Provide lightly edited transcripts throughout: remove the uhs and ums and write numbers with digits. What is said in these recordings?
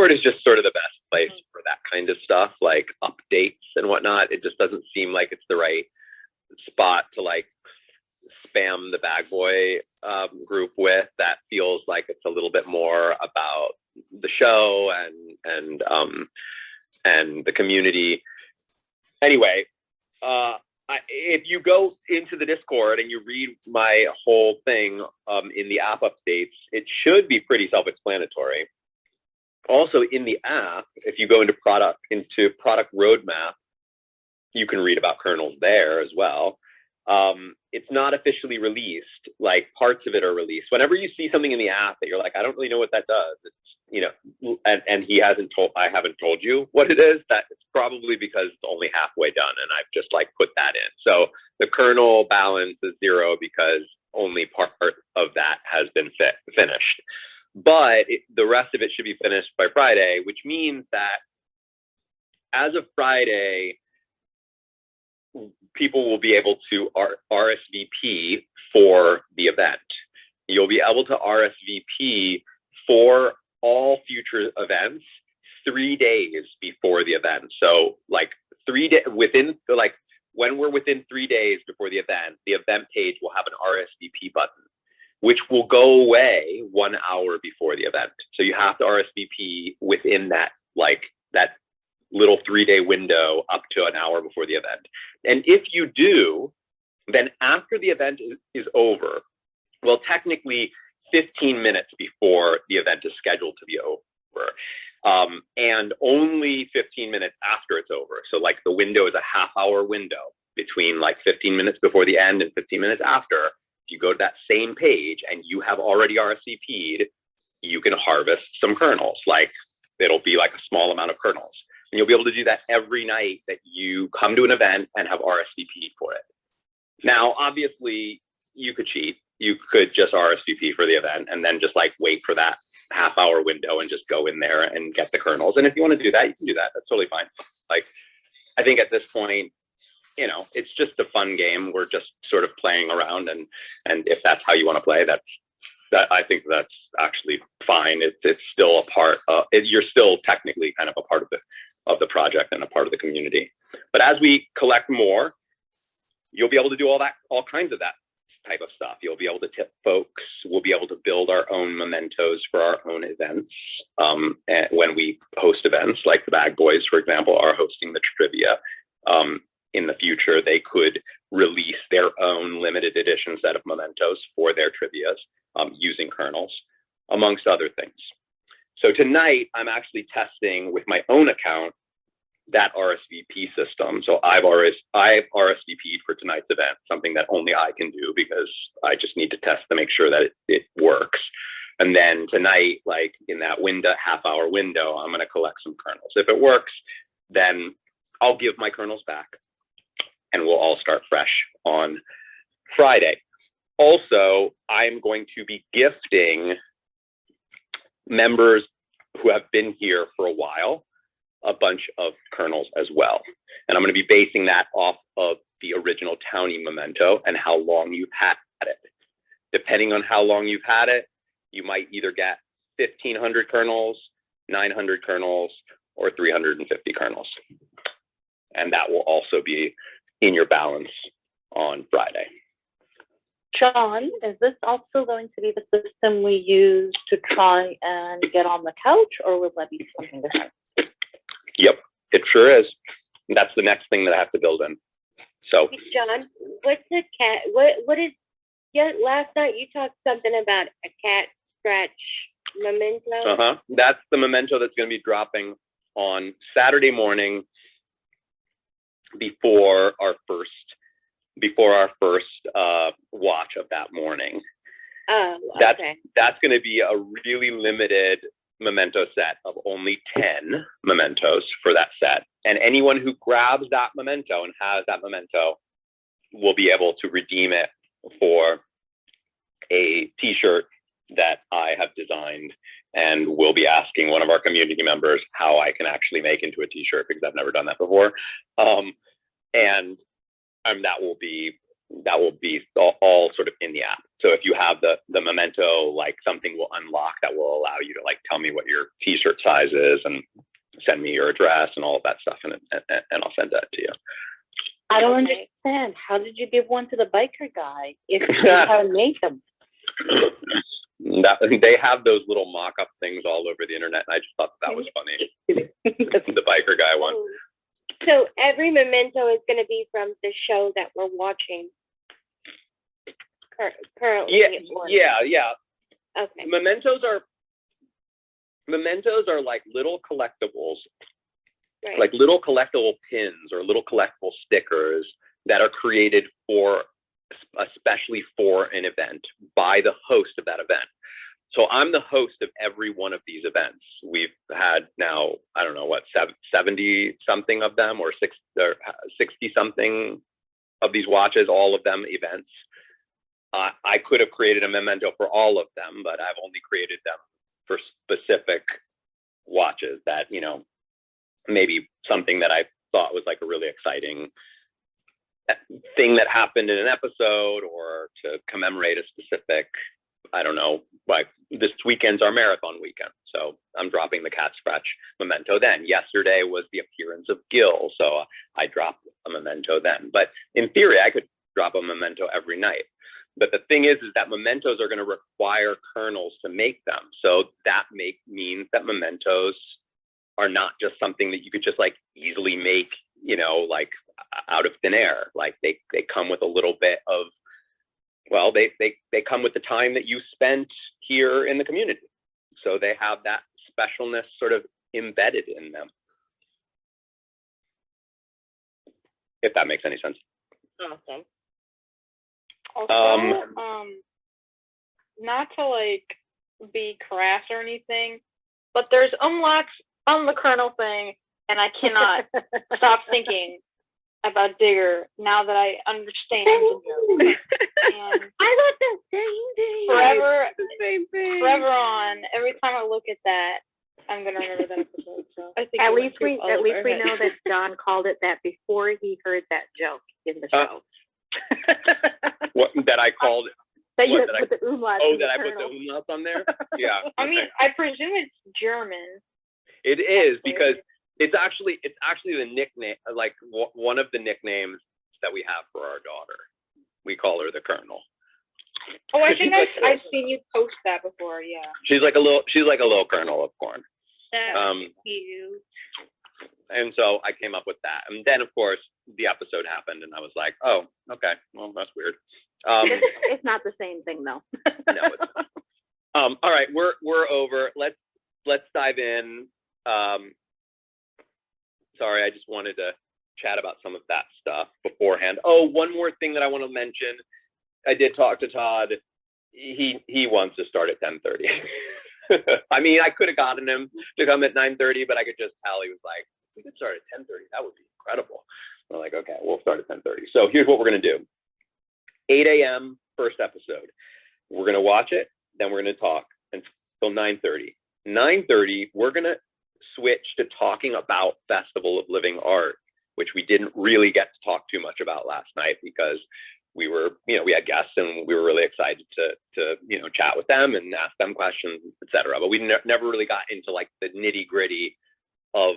Discord is just sort of the best place for that kind of stuff, like updates and whatnot. It just doesn't seem like it's the right spot to like spam the bag boy group with. That feels like it's a little bit more about the show and the community. Anyway, if you go into the Discord and you read my whole thing in the app updates, it should be pretty self-explanatory. Also in the app, if you go into product roadmap, you can read about kernels there as well. It's not officially released. Like parts of it are released. Whenever you see something in the app that you're like, I don't really know what that does, it's, you know, and I haven't told you what it is, that it's probably because it's only halfway done and I've just like put that in. So the kernel balance is 0 because only part of that has been finished. But the rest of it should be finished by Friday, which means that as of Friday, people will be able to RSVP for the event. You'll be able to RSVP for all future events 3 days before the event. So like 3 days within, like when we're within 3 days before the event page will have an RSVP button, which will go away 1 hour before the event. So you have to RSVP within that, like that little 3-day window up to an hour before the event. And if you do, then after the event is over, well, technically 15 minutes before the event is scheduled to be over, and only 15 minutes after it's over. So like the window is a half-hour window between like 15 minutes before the end and 15 minutes after. If you go to that same page and you have already RSVP'd, you can harvest some kernels. Like it'll be like a small amount of kernels. And you'll be able to do that every night that you come to an event and have RSVP for it. Now, obviously, you could cheat. You could just RSVP for the event and then just like wait for that half-hour window and just go in there and get the kernels. And if you want to do that, you can do that. That's totally fine. Like, I think at this point, you know, it's just a fun game. We're just sort of playing around, and if that's how you want to play, I think that's actually fine. It's still a part of it. You're still technically kind of a part of the project and a part of the community. But as we collect more, you'll be able to do all kinds of that type of stuff. You'll be able to tip folks. We'll be able to build our own mementos for our own events. And when we host events, like the Bag Boys, for example, are hosting the trivia. In the future, they could release their own limited edition set of mementos for their trivias using kernels, amongst other things. So tonight, I'm actually testing with my own account that RSVP system. So I've RSVP'd for tonight's event, something that only I can do because I just need to test to make sure that it works. And then tonight, like in that window, half-hour window, I'm going to collect some kernels. If it works, then I'll give my kernels back and we'll all start fresh on Friday. Also, I'm going to be gifting members who have been here for a while a bunch of kernels as well. And I'm going to be basing that off of the original Townie memento and how long you've had it. Depending on how long you've had it, you might either get 1,500 kernels, 900 kernels, or 350 kernels. And that will also be in your balance on Friday. John, is this also going to be the system we use to try and get on the couch, or will that be something different? Yep, it sure is. And that's the next thing that I have to build in. So, hey, John, what's a cat? What is? Yeah, last night you talked something about a cat scratch memento. That's the memento that's going to be dropping on Saturday morning before our first watch of that morning. Oh, okay. That's going to be a really limited memento set of only 10 mementos for that set. And anyone who grabs that memento and has that memento will be able to redeem it for a t-shirt that I have designed, and we'll be asking one of our community members how I can actually make into a t-shirt because I've never done that before. And that will be that will be all sort of in the app. So if you have the memento, like something will unlock that will allow you to like tell me what your t-shirt size is and send me your address and all of that stuff, and I'll send that to you. I don't understand. How did you give one to the biker guy if you haven't made them? They have those little mock-up things all over the internet, and I just thought that was funny. The biker guy one. So every memento is going to be from the show that we're watching currently. Yeah. Okay. Mementos are like little collectibles, Right. like little collectible pins or little collectible stickers that are created especially for an event by the host of that event. So I'm the host of every one of these events. We've had now, I don't know what, 70 something of them or 60 something of these watches, all of them events. I could have created a memento for all of them, but I've only created them for specific watches that, you know, maybe something that I thought was like a really exciting thing that happened in an episode, or to commemorate a specific, I don't know, like this weekend's our marathon weekend. So I'm dropping the cat scratch memento then. Yesterday was the appearance of Gil, so I dropped a memento then. But in theory, I could drop a memento every night. But the thing is that mementos are going to require kernels to make them. So that means that mementos are not just something that you could just like easily make, you know, like out of thin air. Like they come with a little bit of, well, they come with the time that you spent here in the community. So they have that specialness sort of embedded in them. If that makes any sense. Awesome. Also, not to like be crass or anything, but there's unlocks on the kernel thing, and I cannot stop thinking about Digger now that I understand the joke. And I thought the same thing. forever on, every time I look at that, I'm gonna remember that episode. So I think At least we know that John called it that before he heard that joke in the show. What that I called it? That you put the umlauts. Oh, that I put the umlauts on there? Yeah. I mean, I presume it's German. It is, because it's actually the nickname, like one of the nicknames that we have for our daughter. We call her the Colonel. Oh, I think I've seen you post that before. Yeah. She's like a little kernel of corn. That's cute. And so I came up with that, and then of course the episode happened, and I was like, oh, okay, well that's weird. It's not the same thing though. No, it's not. All right, we're over. Let's dive in. Sorry, I just wanted to chat about some of that stuff beforehand. Oh, one more thing that I want to mention. I did talk to Todd. He wants to start at 10:30. I mean, I could have gotten him to come at 9:30, but I could just tell he was like, we could start at 10:30. That would be incredible. We're like, okay, we'll start at 10:30. So here's what we're going to do. 8 a.m. first episode. We're going to watch it. Then we're going to talk until 9:30. 9:30, we're going to switch to talking about Festival of Living Art, which we didn't really get to talk too much about last night because we were, we had guests and we were really excited to chat with them and ask them questions, etc. But we never really got into like the nitty gritty of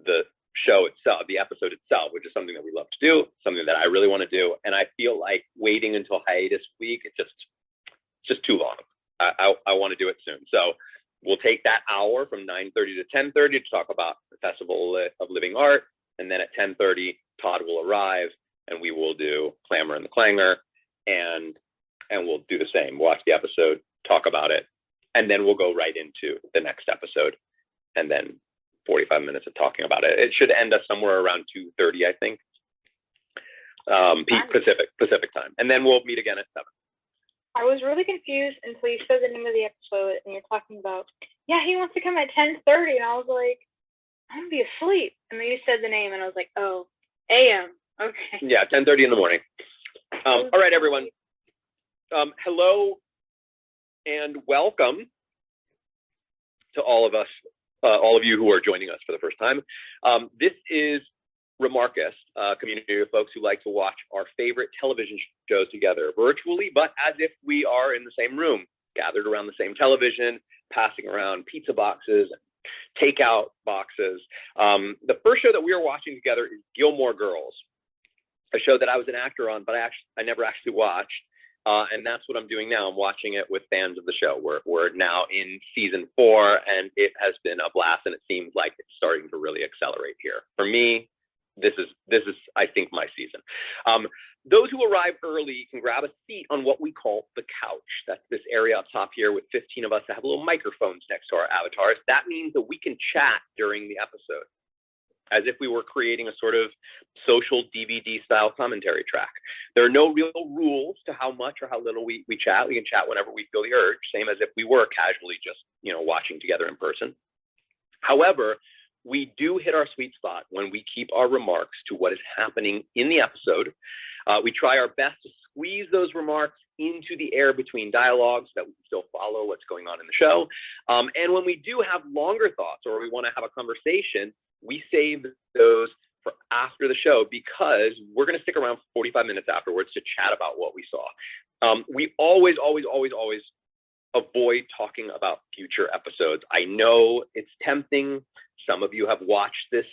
the show itself, the episode itself, which is something that we love to do, something that I really want to do. And I feel like waiting until hiatus week, it's just too long. I want to do it soon. So we'll take that hour from 9:30 to 10:30 to talk about the Festival of Living Art. And then at 10:30, Todd will arrive and we will do Clamor and the Clangor, and we'll do the same. Watch the episode, talk about it, and then we'll go right into the next episode. And then 45 minutes of talking about it. It should end us somewhere around 2:30, I think. Pacific time. And then we'll meet again at 7. I was really confused until you said the name of the episode and you're talking about, yeah, he wants to come at 10:30, and I was like, I'm gonna be asleep. And then you said the name and I was like, oh, AM. Okay. Yeah, 10:30 in the morning. All right, everyone. Hello and welcome to all of us, all of you who are joining us for the first time. This is Remarkist, a community of folks who like to watch our favorite television shows together virtually, but as if we are in the same room, gathered around the same television, passing around pizza boxes, takeout boxes. The first show that we are watching together is Gilmore Girls, a show that I was an actor on, but I never actually watched. And that's what I'm doing now. I'm watching it with fans of the show. We're now in season 4, and it has been a blast, and it seems like it's starting to really accelerate here. For me, this is I think, my season. Those who arrive early can grab a seat on what we call the couch. That's this area up top here with 15 of us that have little microphones next to our avatars. That means that we can chat during the episode, as if we were creating a sort of social DVD style commentary track. There are no real rules to how much or how little we chat. We can chat whenever we feel the urge, same as if we were casually just, watching together in person. However, we do hit our sweet spot when we keep our remarks to what is happening in the episode. We try our best to squeeze those remarks into the air between dialogues so that we can still follow what's going on in the show. And when we do have longer thoughts or we want to have a conversation, we save those for after the show, because we're going to stick around for 45 minutes afterwards to chat about what we saw. We always avoid talking about future episodes. I know it's tempting. Some of you have watched this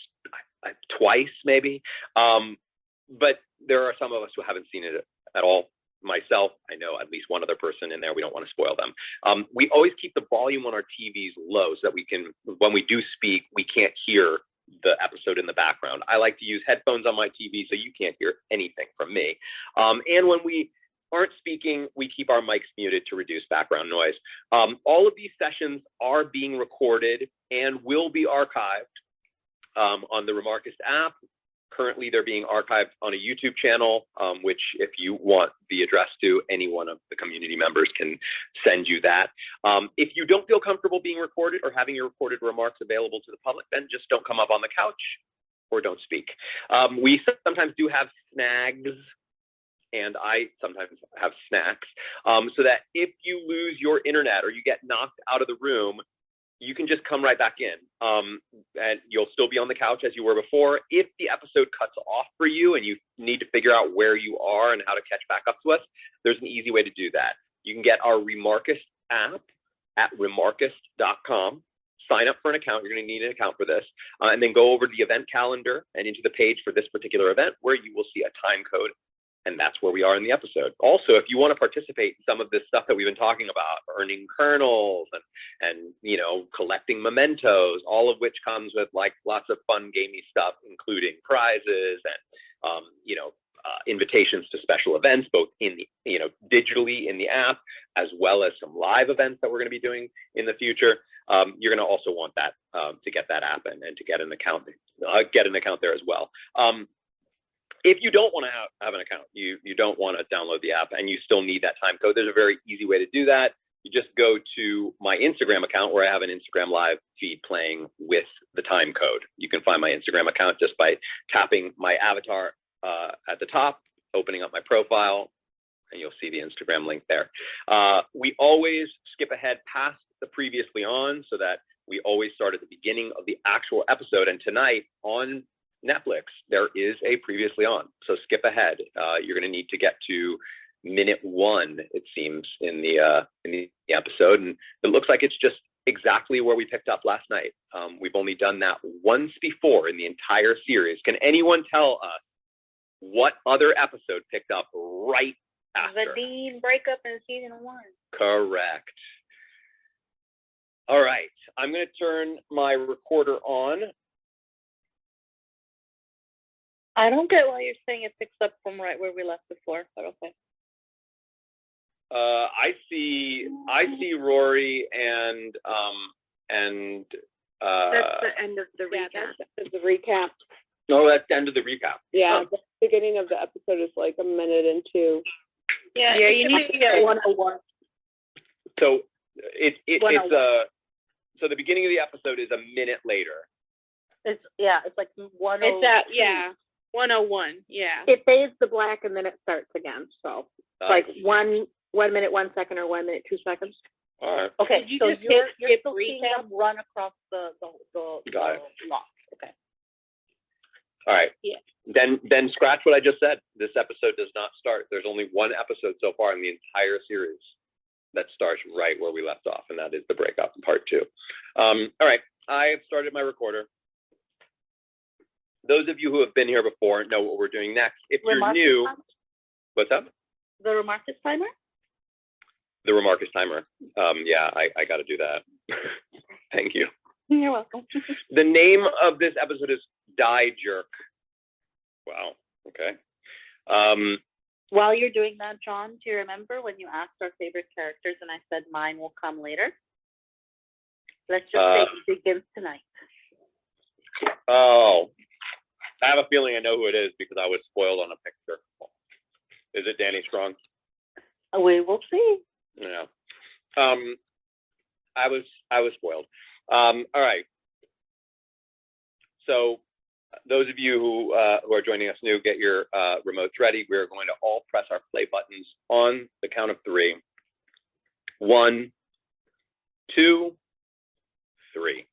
twice, maybe, but there are some of us who haven't seen it at all. Myself, I know at least one other person in there. We don't want to spoil them. We always keep the volume on our TVs low so that we can, when we do speak, we can't hear the episode in the background. I like to use headphones on my TV so you can't hear anything from me. And when we aren't speaking, we keep our mics muted to reduce background noise. All of these sessions are being recorded and will be archived on the Remarkist app. Currently, they're being archived on a YouTube channel, which, if you want the address to, any one of the community members can send you that. If you don't feel comfortable being recorded or having your recorded remarks available to the public, then just don't come up on the couch or don't speak. We sometimes do have snags, and I sometimes have snacks, so that if you lose your internet or you get knocked out of the room, you can just come right back in, and you'll still be on the couch as you were before. If the episode cuts off for you and you need to figure out where you are and how to catch back up to us, there's an easy way to do that. You can get our Remarkist app at remarkist.com. Sign up for an account. You're going to need an account for this, and then go over to the event calendar and into the page for this particular event, where you will see a time code. And that's where we are in the episode. Also, if you want to participate in some of this stuff that we've been talking about, earning kernels and collecting mementos, all of which comes with like lots of fun gamey stuff, including prizes and invitations to special events, both in the digitally in the app, as well as some live events that we're going to be doing in the future. You're going to also want that to get that app and to get an account there as well. If you don't want to have an account, you don't want to download the app and you still need that time code, there's a very easy way to do that. You just go to my Instagram account, where I have an Instagram live feed playing with the time code. You can find my Instagram account just by tapping my avatar at the top, opening up my profile, and you'll see the Instagram link there. We always skip ahead past the previously on, so that we always start at the beginning of the actual episode. And tonight on Netflix, there is a previously on, so skip ahead. You're going to need to get to minute 1, it seems, in the episode, and it looks like it's just exactly where we picked up last night. We've only done that once before in the entire series. Can anyone tell us what other episode picked up right after? The Dean breakup in season 1. Correct. All right, I'm going to turn my recorder on. I don't get why you're saying it picks up from right where we left before, but okay. I see Rory and That's the end of the recap. Yeah, that's the recap. no, that's the end of the recap. Yeah, the beginning of the episode is like a minute and 2. Yeah, you need to get 101. So it's so the beginning of the episode is a minute later. It's like 101. It's at 101. Yeah. It fades to black and then it starts again. So it's like 1 minute 1 second or 1 minute 2 seconds. All right. Okay, Did you so just you're skip still seeing recap? them run across the Got it. lock. Okay. All right. Yeah. Then scratch what I just said. This episode does not start. There's only one episode so far in the entire series that starts right where we left off, and that is the breakup in part 2. All right. I have started my recorder. Those of you who have been here before know what we're doing next. If you're Remark new, timer? what's up? The Remarcus timer? The Remarcus timer. Yeah, I got to do that. Thank you. You're welcome. The name of this episode is Die Jerk. Wow. Okay. While you're doing that, John, do you remember when you asked our favorite characters and I said mine will come later? Let's just say it begins tonight. Oh, I have a feeling I know who it is because I was spoiled on a picture. Is it Danny Strong? We will see. Yeah. I was spoiled. All right. So those of you who are joining us new, get your remotes ready. We're going to all press our play buttons on the count of 3. 1, 2, 3.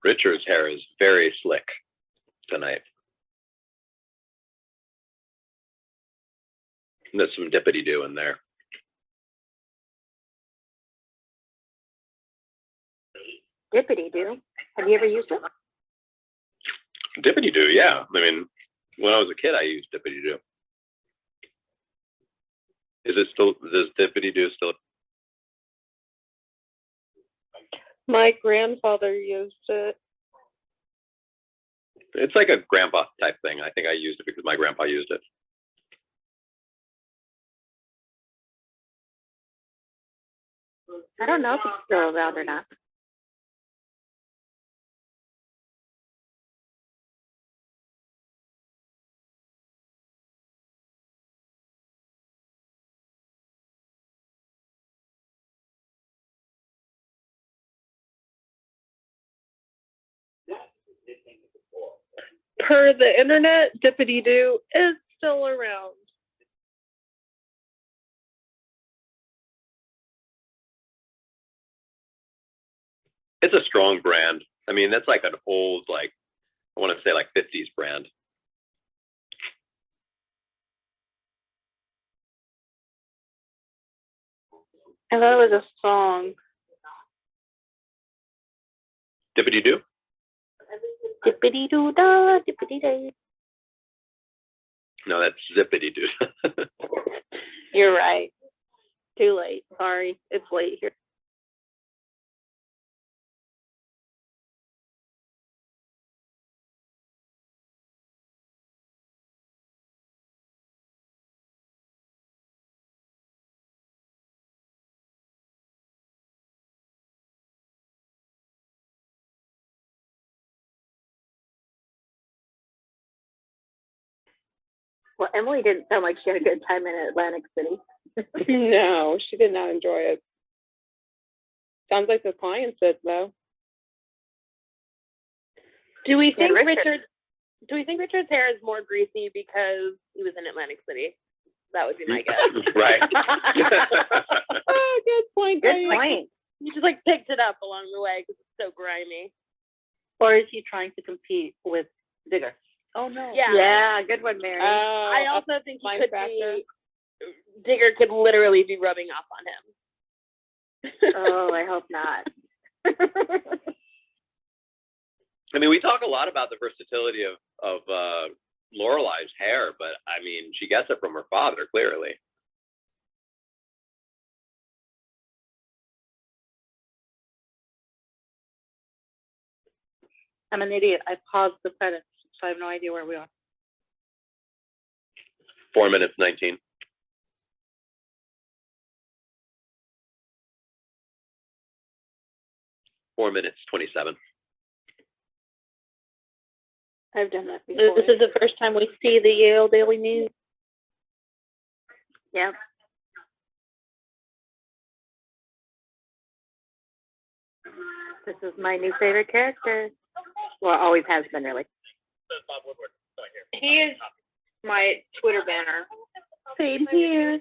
Richard's hair is very slick tonight. There's some dippity-doo in there. Dippity-doo. Have you ever used it? Dippity-doo, yeah. I mean, when I was a kid, I used dippity-doo. Does dippity-doo still? My grandfather used it. It's like a grandpa type thing. I think I used it because my grandpa used it. I don't know if it's still around or not. Per the internet, dippity-doo is still around. It's a strong brand. I mean, that's like an old, like, I want to say like 50s brand. I thought it was a song. Dippity-doo? Dippity-doo-dah, dippity-day. No, that's zippity-doo. You're right. Too late. Sorry. It's late here. Well, Emily didn't sound like she had a good time in Atlantic City. No, she did not enjoy it. Sounds like the clients did, though. Do we think Richard. Richard's hair is more greasy because he was in Atlantic City? That would be my guess. Right. Oh, good point. Good point. He just like picked it up along the way because it's so grimy. Or is he trying to compete with Digger? Oh, no. Yeah. Yeah, good one, Mary. I also think he Mind could factor. be, Digger could literally be rubbing off on him. Oh, I hope not. I mean, we talk a lot about the versatility of Lorelei's hair, but I mean, she gets it from her father, clearly. I'm an idiot. I paused the credits, so I have no idea where we are. 4 minutes 19. Four minutes 27. I've done that before. This is the first time we see the Yale Daily News. Yeah. This is my new favorite character. Well, always has been, really. He is my Twitter banner Same here.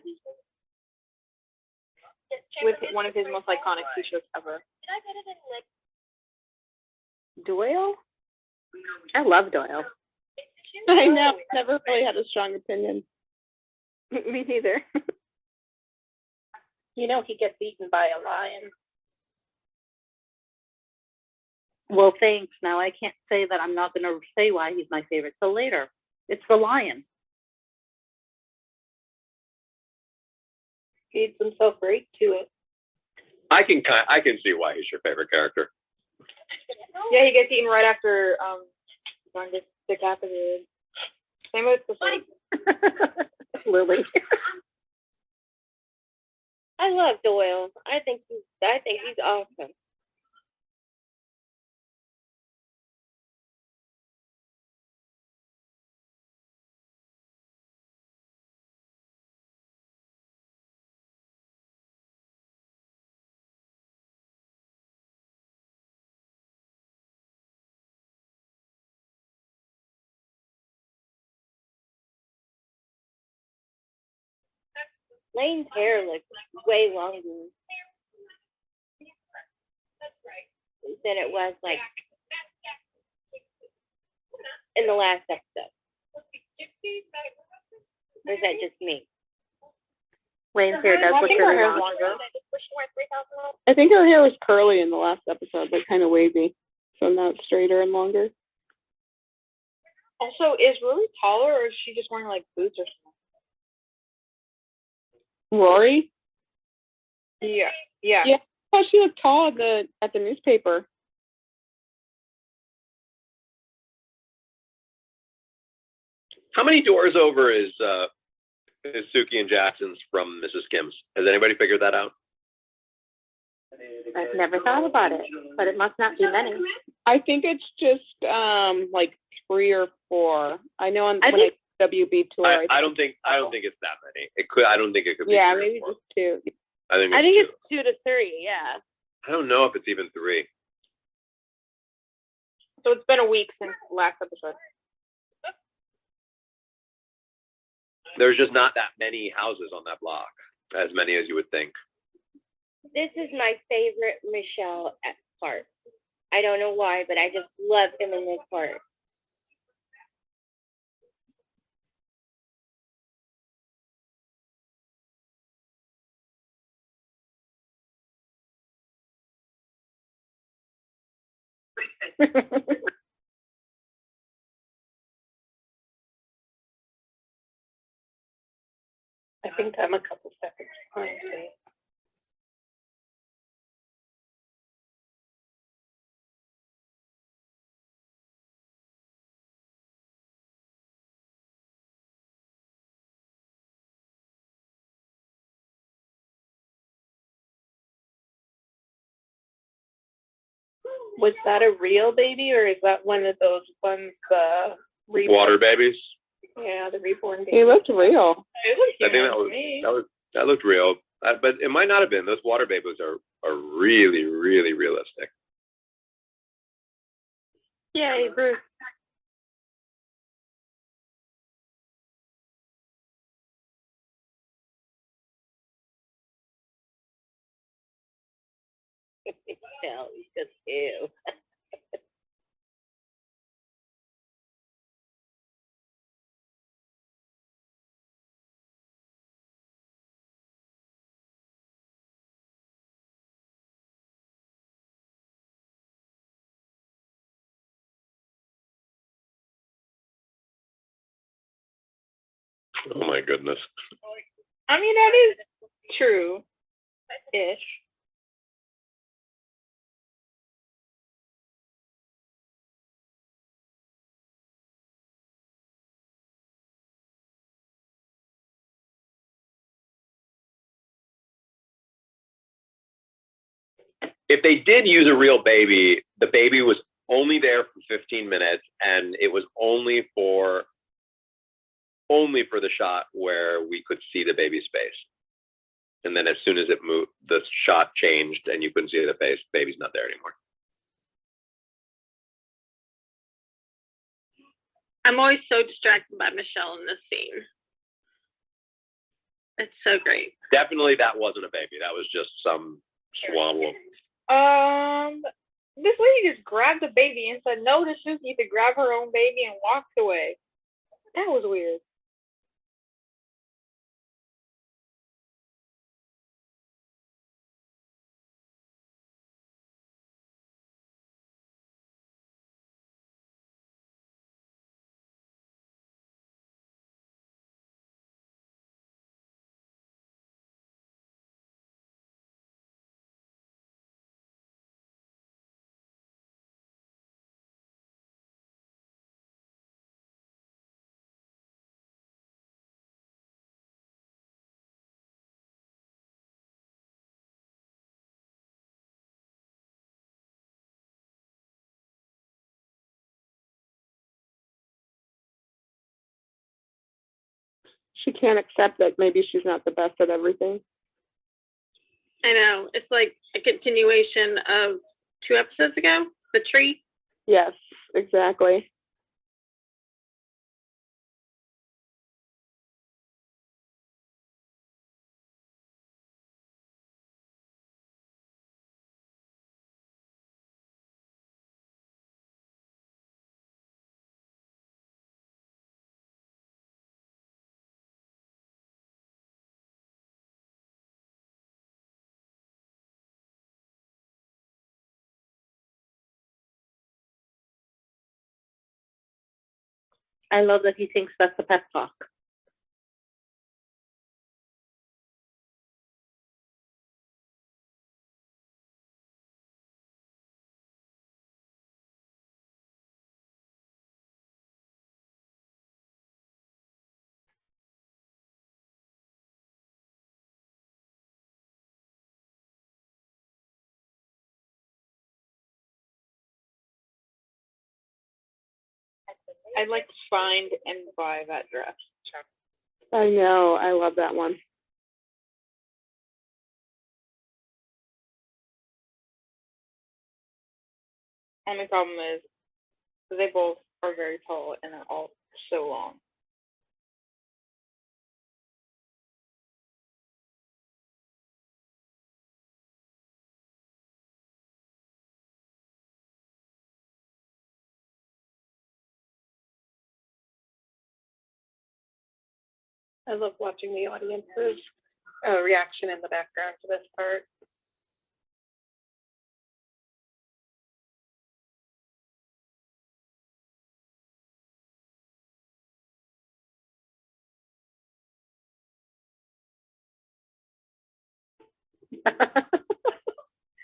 with one of his most iconic t-shirts ever. Doyle? I love Doyle. I know. Never really had a strong opinion. Me neither. You know he gets eaten by a lion. Well, thanks. Now I can't say that. I'm not going to say why he's my favorite till later. It's the lion. Feeds himself right to it. I can see why he's your favorite character. Yeah, he gets eaten right after John gets decapitated. Same with the Lily. I love Doyle. I think he's awesome. Lane's hair looks way longer than it was like in the last episode. Or is that just me? Lane's hair does look really long. I think her hair was curly in the last episode, but kind of wavy. So now it's straighter and longer. Also, is Lily taller or is she just wearing like boots or something? Rory? Yeah. Yeah. I thought she looked tall at the newspaper. How many doors over is Sookie and Jackson's from Mrs. Kim's? Has anybody figured that out? I've never thought about it, but it must not be many. I think it's just like 3 or 4. I know on I when think- I WB tour. I don't think it's that many. I don't think it could be. Yeah, 3 or maybe 4. just 2. I think it's two. 2 to 3, yeah. I don't know if it's even 3. So it's been a week since last episode. There's just not that many houses on that block, as many as you would think. This is my favorite Michelle part. I don't know why, but I just love him in this part. I think I'm a couple seconds behind. Was that a real baby or is that one of those ones reborn? Water babies. Yeah, the reborn baby. He looked real. It was I think that looked real, but it might not have been. Those water babies are really, really realistic. Yay, Bruce. No, just ew. Oh my goodness. I mean, that is true-ish. If they did use a real baby, the baby was only there for 15 minutes, and it was only for the shot where we could see the baby's face. And then as soon as it moved, the shot changed and you couldn't see the face, baby's not there anymore. I'm always so distracted by Michelle in this scene. It's so great. Definitely that wasn't a baby. That was just some swaddle. This lady just grabbed the baby and said no to Sookie to grab her own baby and walked away. That was weird. She can't accept that maybe she's not the best at everything. I know. It's like a continuation of 2 episodes ago, the tree. Yes, exactly. I love that he thinks that's a pep talk. I'd like to find and buy that dress. I know. I love that one. Only problem is they both are very tall and they're all so long. I love watching the audience's reaction in the background to this part.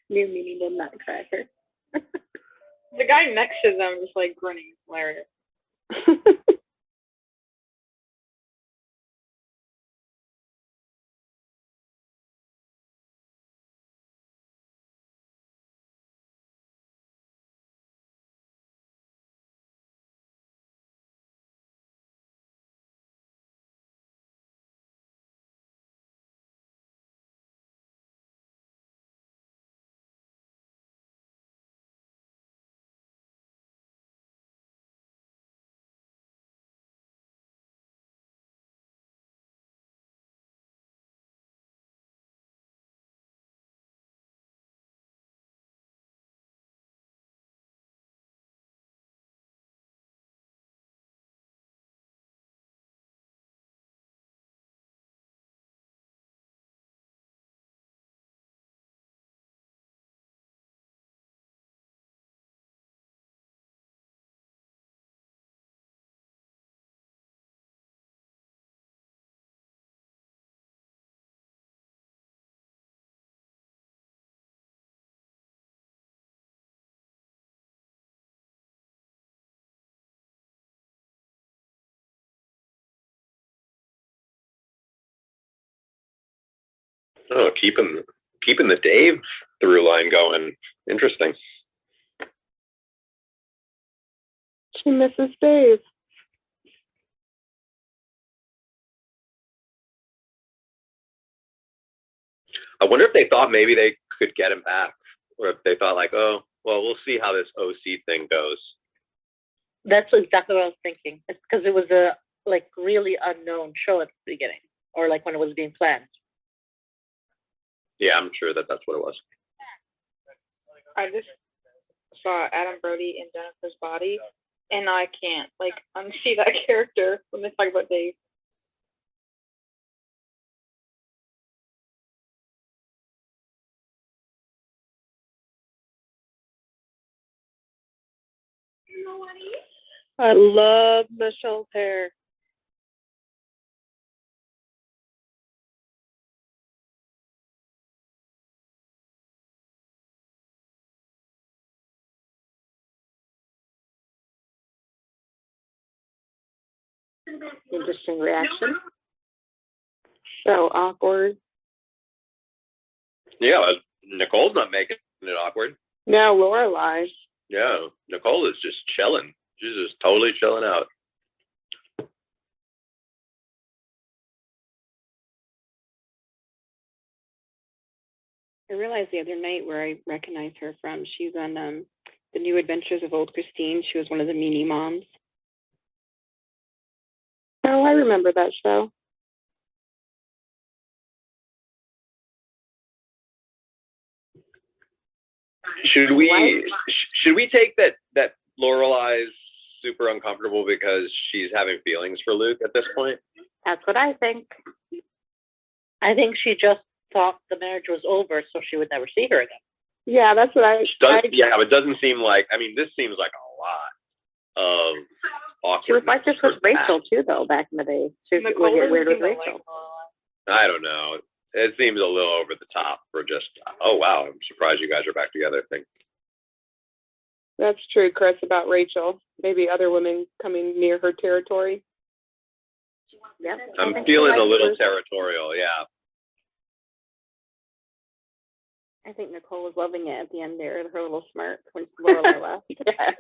New meaning in nutcracker. The guy next to them just like grinning, hilarious. Oh, keeping the Dave through line going. Interesting. She misses Dave. I wonder if they thought maybe they could get him back, or if they thought like, oh, well, we'll see how this OC thing goes. That's exactly what I was thinking. It's because it was a like really unknown show at the beginning, or like when it was being planned. Yeah, I'm sure that's what it was. I just saw Adam Brody in Jennifer's Body, and I can't like unsee that character when they talk about Dave. I love Michelle's hair. Interesting reaction. So awkward. Yeah, Nicole's not making it awkward. No, Lorelai. Yeah, Nicole is just chilling. She's just totally chilling out. I realized the other night where I recognized her from. She's on The New Adventures of Old Christine. She was one of the meanie moms. Oh, I remember that show. Should we take that Lorelai's super uncomfortable because she's having feelings for Luke at this point? That's what I think. I think she just thought the marriage was over, so she would never see her again. Yeah, that's what Yeah, but it doesn't seem like. I mean, this seems like a lot of awkward. She was like this with Rachel too, though, back in the day. She would get weird with Rachel. I don't know. It seems a little over the top for just. Oh wow, I'm surprised you guys are back together. Thing. That's true, Chris, about Rachel. Maybe other women coming near her territory. Yeah, I'm feeling a little territorial. Yeah. I think Nicole was loving it at the end there, her little smirk when Lorelai left. Yeah.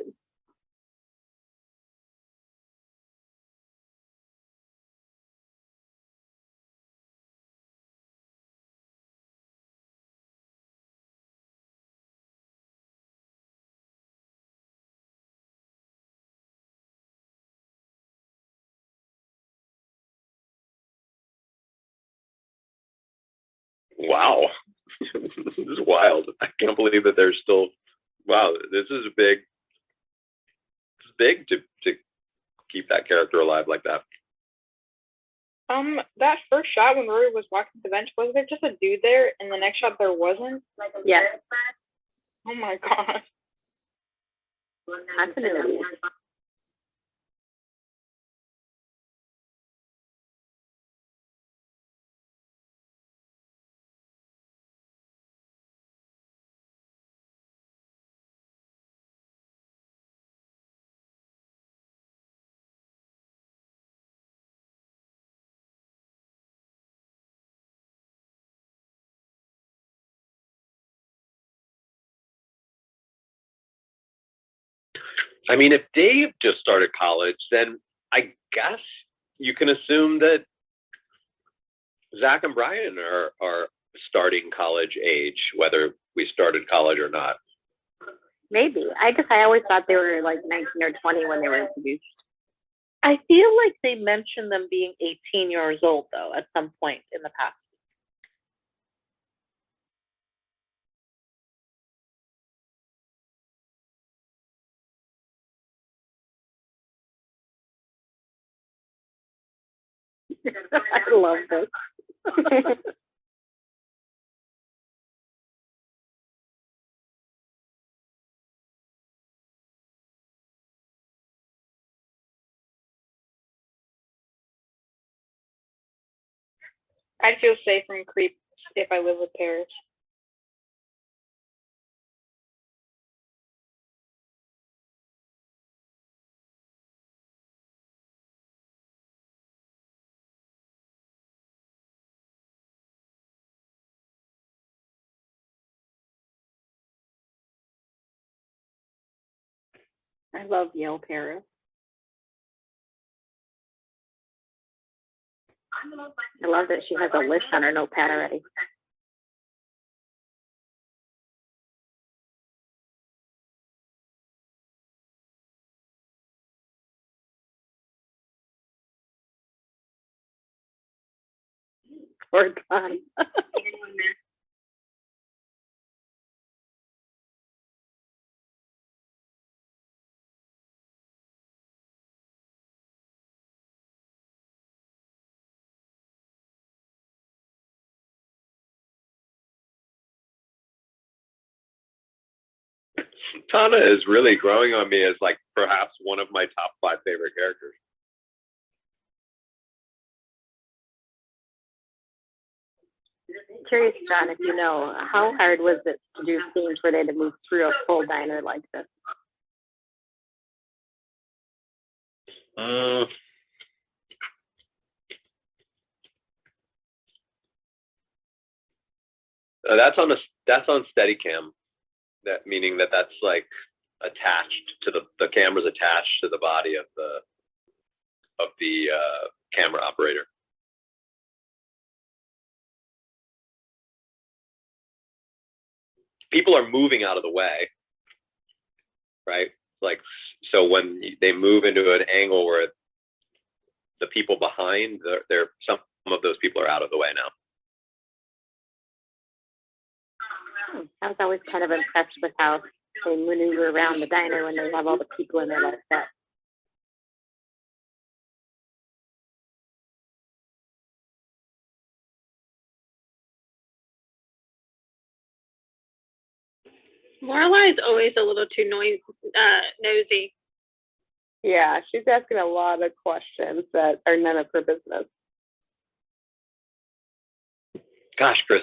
Wow. This is wild. I can't believe that there's still. Wow, this is big. It's big to keep that character alive like that. That first shot when Rory was walking the bench, wasn't there just a dude there, and the next shot there wasn't? Yeah. Oh my god. Continuity. I mean, if Dave just started college, then I guess you can assume that Zach and Brian are starting college age, whether we started college or not. Maybe. I always thought they were like 19 or 20 when they were introduced. I feel like they mentioned them being 18 years old, though, at some point in the past. I love this. I'd feel safe from creep if I live with Paris. I love Yale Paris. I love that she has a list on her notepad already. We're done. Tana is really growing on me as like perhaps one of my top 5 favorite characters. Curious, John, if you know, how hard was it to do scenes where they had to move through a full diner like this? That's on Steadicam. That meaning that's like attached to the camera's attached to the body of the camera operator. People are moving out of the way, right? Like, so when they move into an angle where the people behind, some of those people are out of the way now. I was always kind of impressed with how they maneuver around the diner when they have all the people in there like that. Lorelai is always a little too nosy. Yeah, she's asking a lot of questions that are none of her business. Gosh, Chris,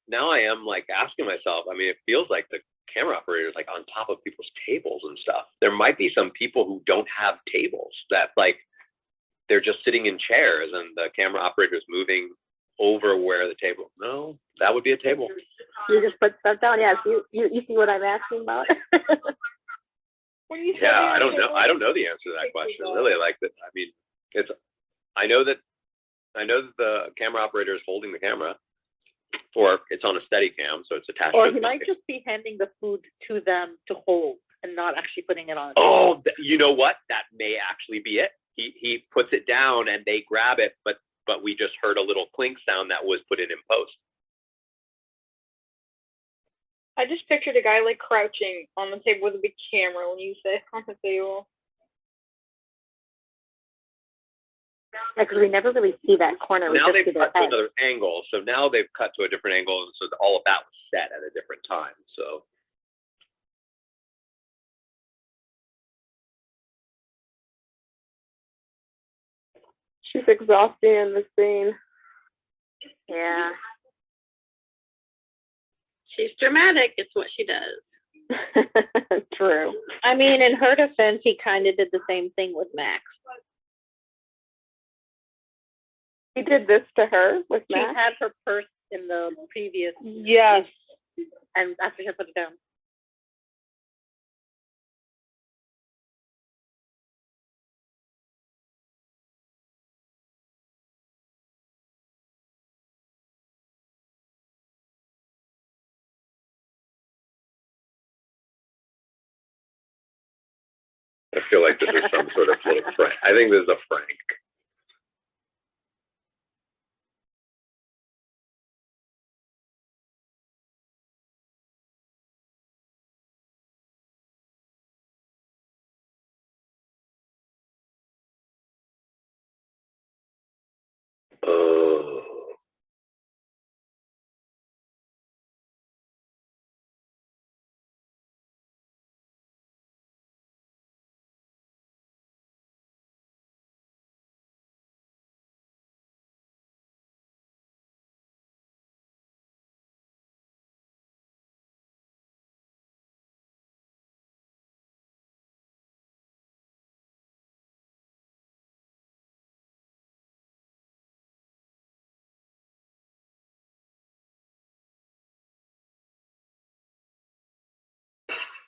now I am like asking myself. I mean, it feels like the camera operator is like on top of people's tables and stuff. There might be some people who don't have tables that like they're just sitting in chairs and the camera operator is moving over where the table. No, that would be a table. You just put stuff down. Yes, you see what I'm asking about? Yeah, I don't know. I don't know the answer to that question. Really, like that. I mean, I know that the camera operator is holding the camera, or it's on a Steadicam, so it's attached. Or to he might just be handing the food to them to hold and not actually putting it on. Oh, you know what? That may actually be it. He puts it down and they grab it, but we just heard a little clink sound that was put in post. I just pictured a guy like crouching on the table with a big camera when you say on the table. Because we never really see that corner. Now they've cut to another angle, so now they've cut to a different angle, and so all of that was set at a different time. So She's exhausting in the scene. Yeah. She's dramatic. It's what she does. True. I mean, in her defense, he kind of did the same thing with Max. He did this to her with She Max? had her purse in the previous. Yes. And after she put it down. I feel like this is some sort of little prank. I think this is a prank.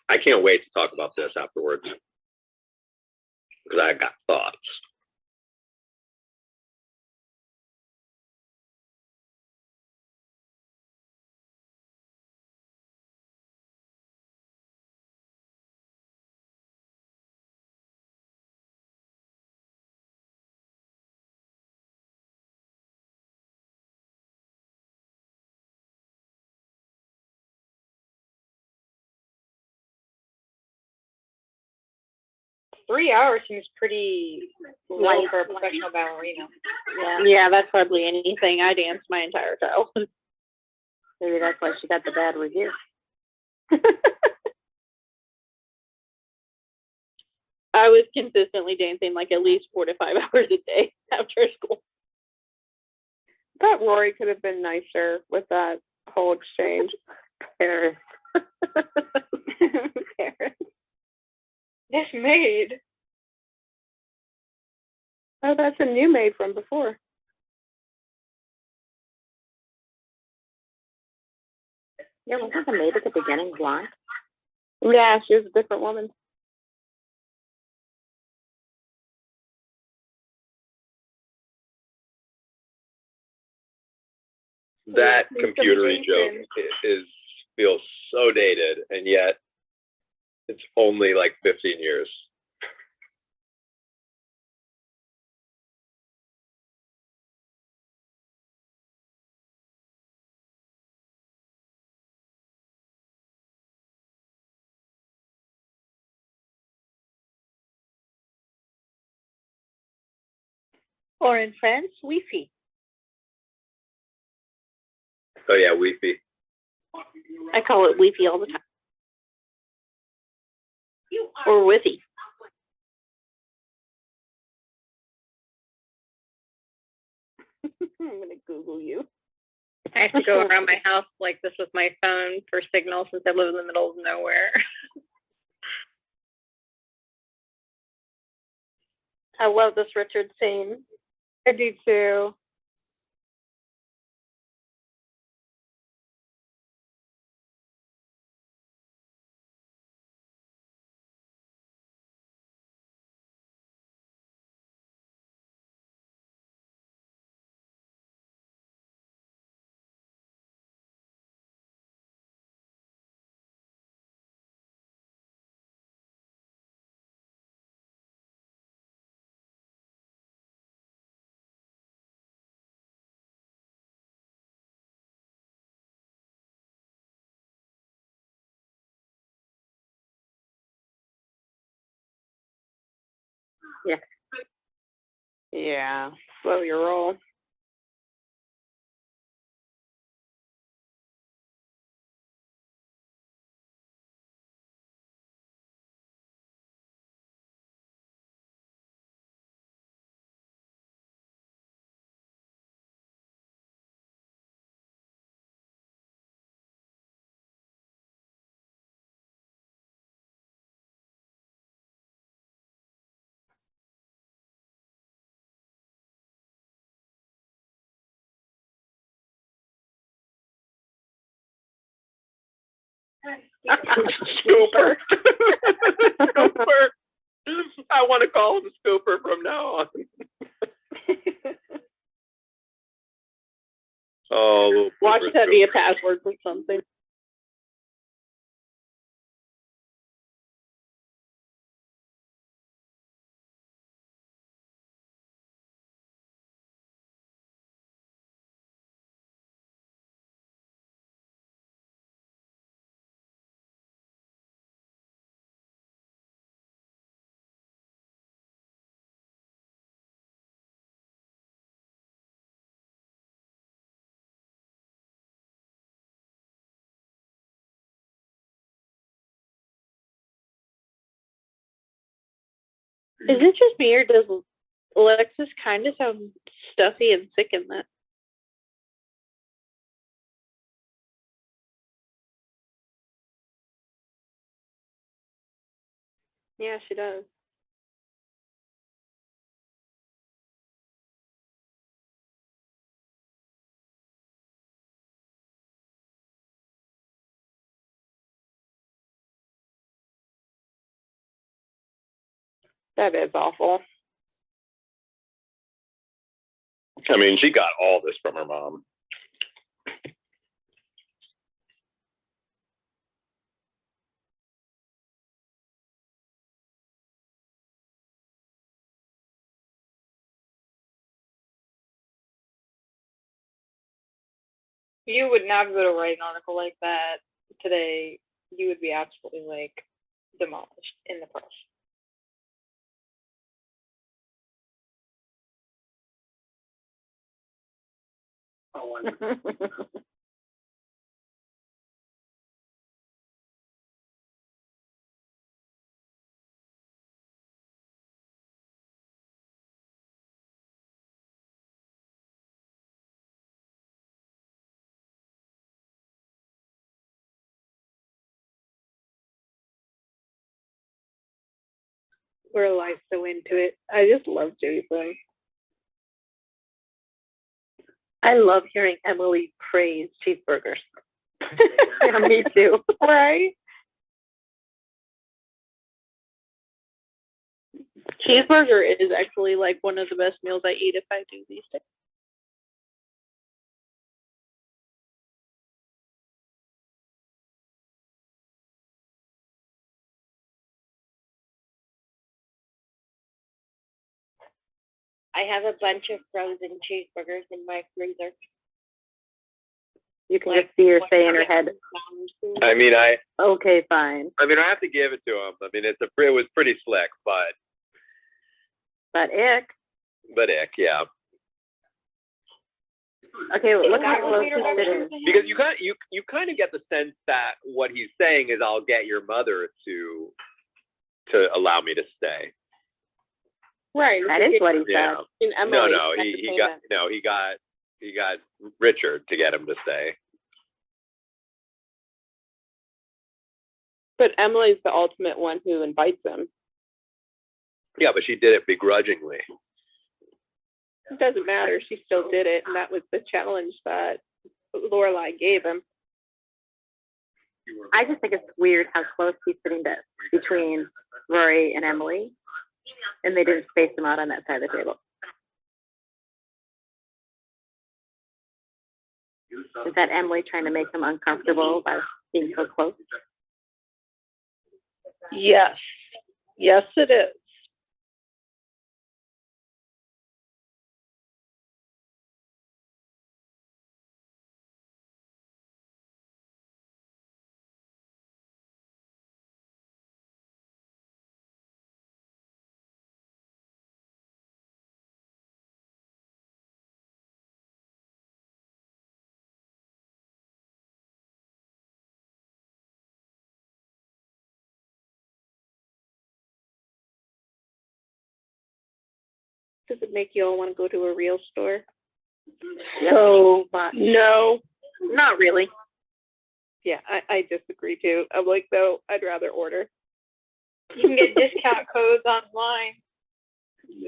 I can't wait to talk about this afterwards because I got thoughts. $3 seems pretty light for a professional ballerina. Yeah, that's hardly anything. I danced my entire childhood. maybe that's why she got the bad review. I was consistently dancing like at least 4 to 5 hours a day after school. I thought Rory could have been nicer with that whole exchange. Paris. Paris. This maid. Oh, that's a new maid from before. Yeah, wasn't the maid at the beginning blonde? Yeah, she was a different woman. That Yeah, computery joke Jason. feels so dated, and yet it's only like 15 years. Or in French, Wi-Fi. Oh yeah, Wi-Fi. I call it Wi-Fi all the time. Or Wi-Fi. I'm gonna Google you. I have to go around my house like this with my phone for signal since I live in the middle of nowhere. I love this Richard scene. I do too. Yeah, slow your roll. Scooper. Scooper. I want to call him Scooper from now on. Oh, Watch that be a password for something. Is it just me or does Alexis kind of sound stuffy and sick in that? Yeah, she does. That is awful. I mean, she got all this from her mom. You would not go to write an article like that today. You would be absolutely like demolished in the press. We're like so into it. I just love Jason. I love hearing Emily praise cheeseburgers. Yeah, me too. Right? Cheeseburger is actually like one of the best meals I eat if I do these days. I have a bunch of frozen cheeseburgers in my freezer. You can just see her say in her head, I mean, okay, fine. I have to give it to him. I mean, it was pretty slick, but But ick, yeah. okay, look how close he's sitting. Because you kind of get the sense that what he's saying is, I'll get your mother to allow me to stay. Right. That is what he said. Yeah. In Emily, No, he got Richard to get him to stay. But Emily's the ultimate one who invites him. Yeah, but she did it begrudgingly. It doesn't matter. She still did it, and that was the challenge that Lorelai gave him. I just think it's weird how close he's sitting between Rory and Emily, and they didn't space them out on that side of the table. Is that Emily trying to make him uncomfortable by being so close? Yes. Yes, it is. Does it make you all want to go to a real store? So much. No. Not really. Yeah, I disagree too. I'm like, no, I'd rather order. You can get discount codes online.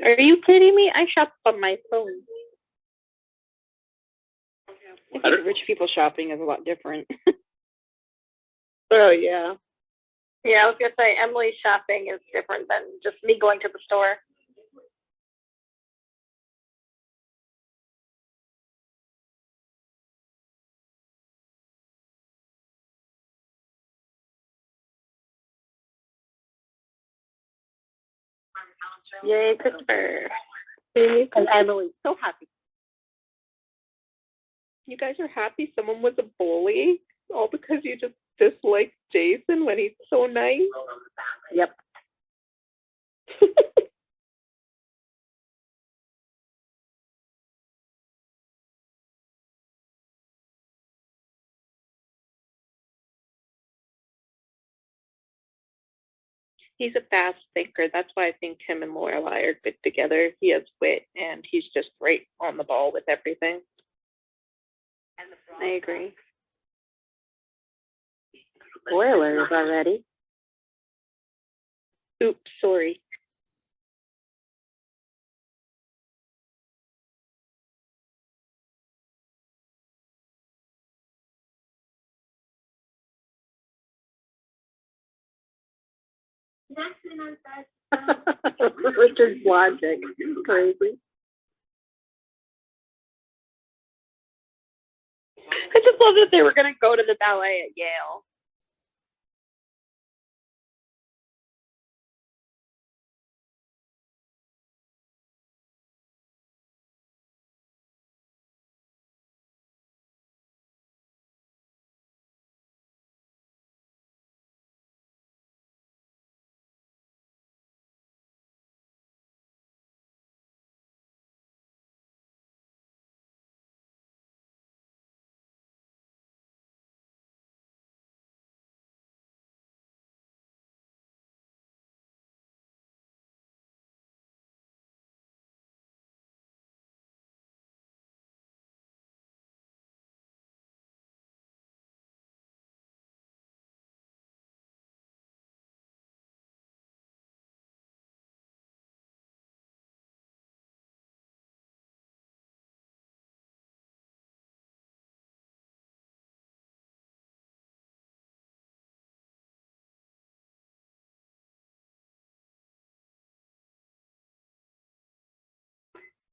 Are you kidding me? I shop on my phone. I think rich people shopping is a lot different. Oh, yeah. Yeah, I was gonna say Emily's shopping is different than just me going to the store. Yay, Christopher. And Emily's so happy. You guys are happy someone was a bully? All because you just dislike Jason when he's so nice? Yep. He's a fast thinker. That's why I think him and Lorelai are good together. He has wit, and he's just right on the ball with everything. I agree. Spoilers already. Oops, sorry. Richard's logic. Crazy. I just love that they were gonna go to the ballet at Yale.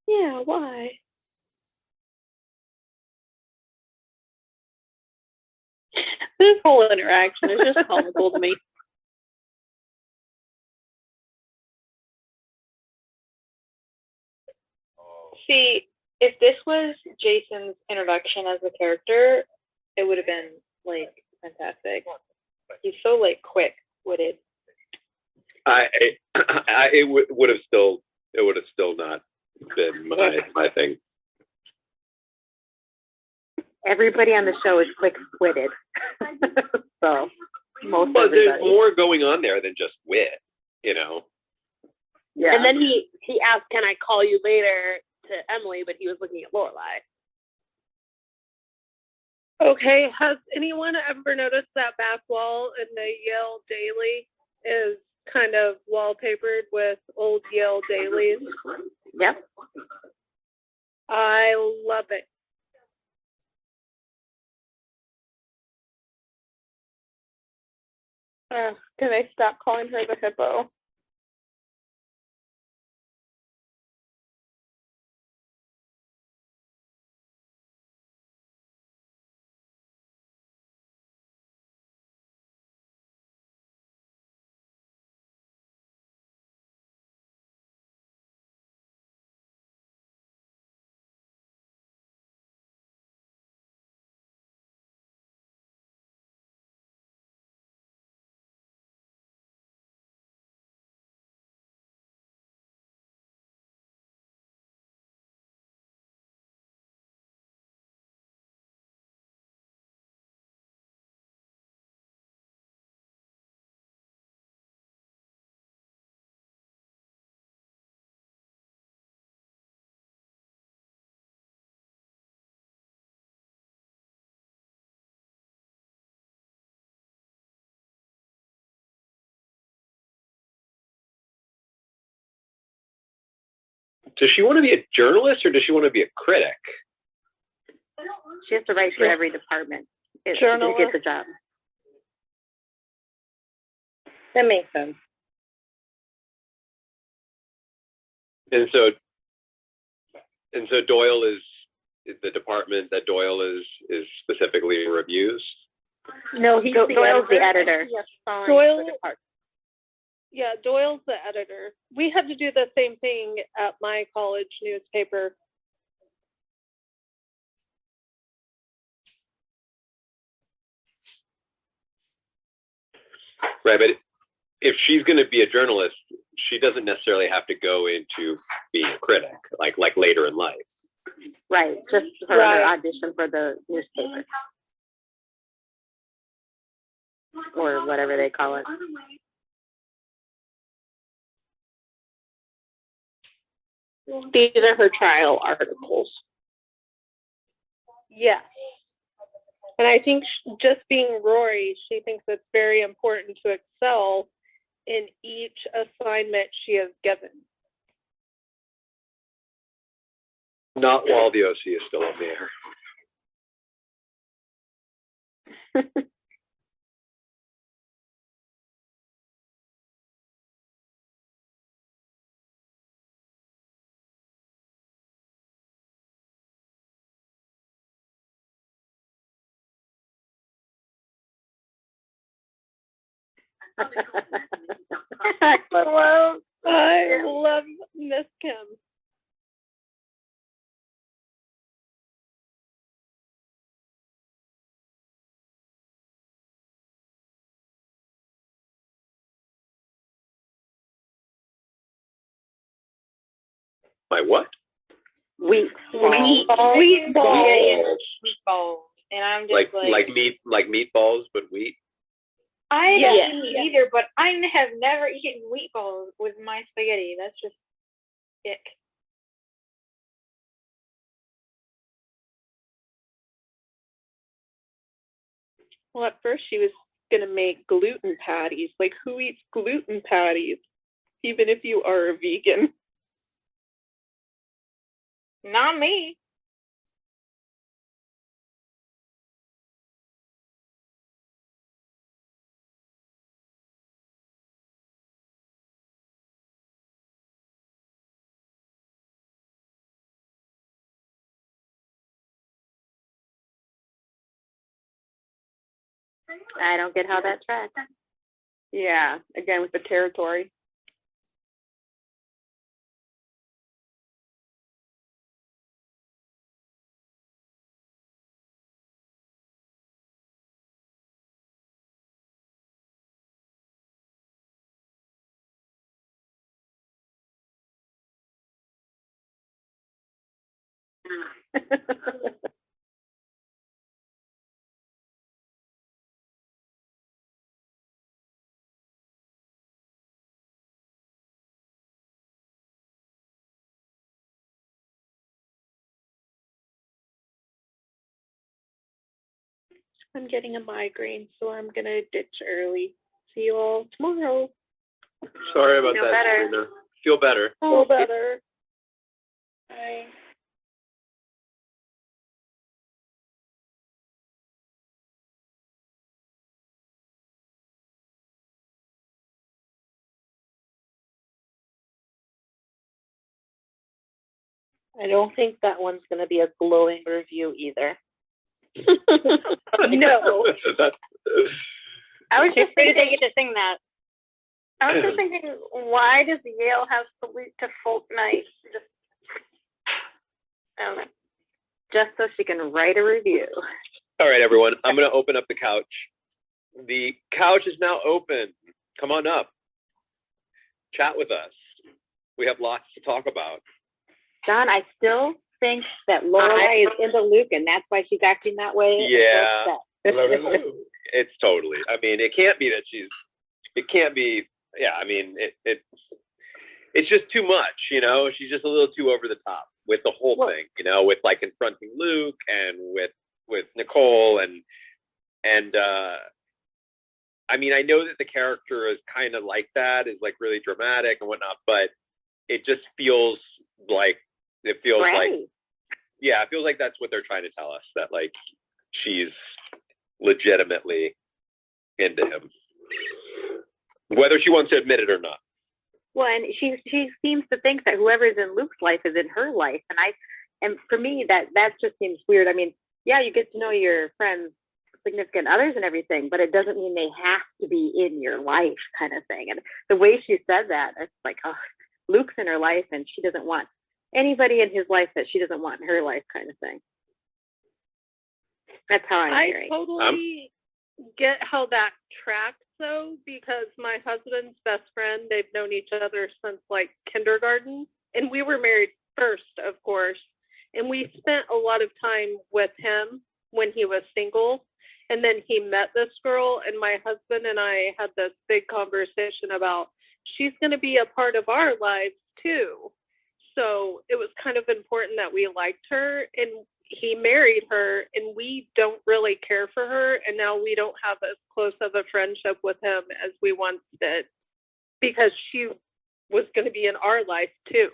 Yeah, why? This whole interaction is just comical to me. See, if this was Jason's introduction as a character, it would have been like fantastic. He's so like quick-witted. It would have still not been my thing. Everybody on the show is quick-witted. So, most Well, there's everybody. more going on there than just wit, you know. Yeah. And then he asked, "Can I call you later?" to Emily, but he was looking at Lorelai. Okay, has anyone ever noticed that back wall in the Yale Daily is kind of wallpapered with old Yale dailies? Yep. I love it. Can I stop calling her the hippo? Does she want to be a journalist or does she want to be a critic? She has to write for every department to Journalist. get the job. That makes sense. And so Doyle is the department that Doyle is specifically reviews. No, Doyle's the editor. Doyle, yeah, Doyle's the editor. We had to do the same thing at my college newspaper. Right, but if she's going to be a journalist, she doesn't necessarily have to go into being a critic, like later in life. Right, just for her audition for the newspaper. Or whatever they call it. These are her trial articles. Yes. And I think just being Rory, she thinks it's very important to excel in each assignment she is given. Not while the OC is still up there. I love Miss Kim. My what? Wheat. Wheat balls. meatballs. And I'm just like meatballs, but wheat. I Yeah. don't eat either, but I have never eaten meatballs with my spaghetti. That's just ick. Well, at first she was gonna make gluten patties. Like, who eats gluten patties? Even if you are a vegan. Not me. I don't get how that tracks. Yeah, again with the territory. I'm getting a migraine, so I'm gonna ditch early. See you all tomorrow. Sorry about Feel that, better. Sabrina. Feel better. Feel better. Bye. I don't think that one's going to be a glowing review either. No. That's, I was just Feel free to thinking. get to sing that. I was just thinking, why does Yale have salute to folk night? Just, I don't know. Just so she can write a review. all right, everyone. I'm going to open up the couch. The couch is now open. Come on up. Chat with us. We have lots to talk about. John, I still think that Lorelai is into Luke, and that's why she's acting that way. Yeah. And that's that. It's totally. I mean, it can't be that she's. It can't be. Yeah. I mean, it's just too much. You know, she's just a little too over the top with the whole thing. You know, with like confronting Luke and with Nicole and I mean, I know that the character is kind of like that, is like really dramatic and whatnot, but it just feels like it feels like yeah, it feels like that's what they're trying to tell us, that like she's legitimately into him, whether she wants to admit it or not. Well, and she seems to think that whoever's in Luke's life is in her life, and for me that just seems weird. I mean, yeah, you get to know your friends, significant others, and everything, but it doesn't mean they have to be in your life, kind of thing. And the way she said that, it's like, oh, Luke's in her life, and she doesn't want anybody in his life that she doesn't want in her life, kind of thing. That's how I'm hearing. I totally get how that tracks, though, because my husband's best friend, they've known each other since like kindergarten, and we were married first, of course, and we spent a lot of time with him when he was single, and then he met this girl, and my husband and I had this big conversation about she's going to be a part of our lives too. So it was kind of important that we liked her, and he married her, and we don't really care for her, and now we don't have as close of a friendship with him as we once did, because she was going to be in our life too.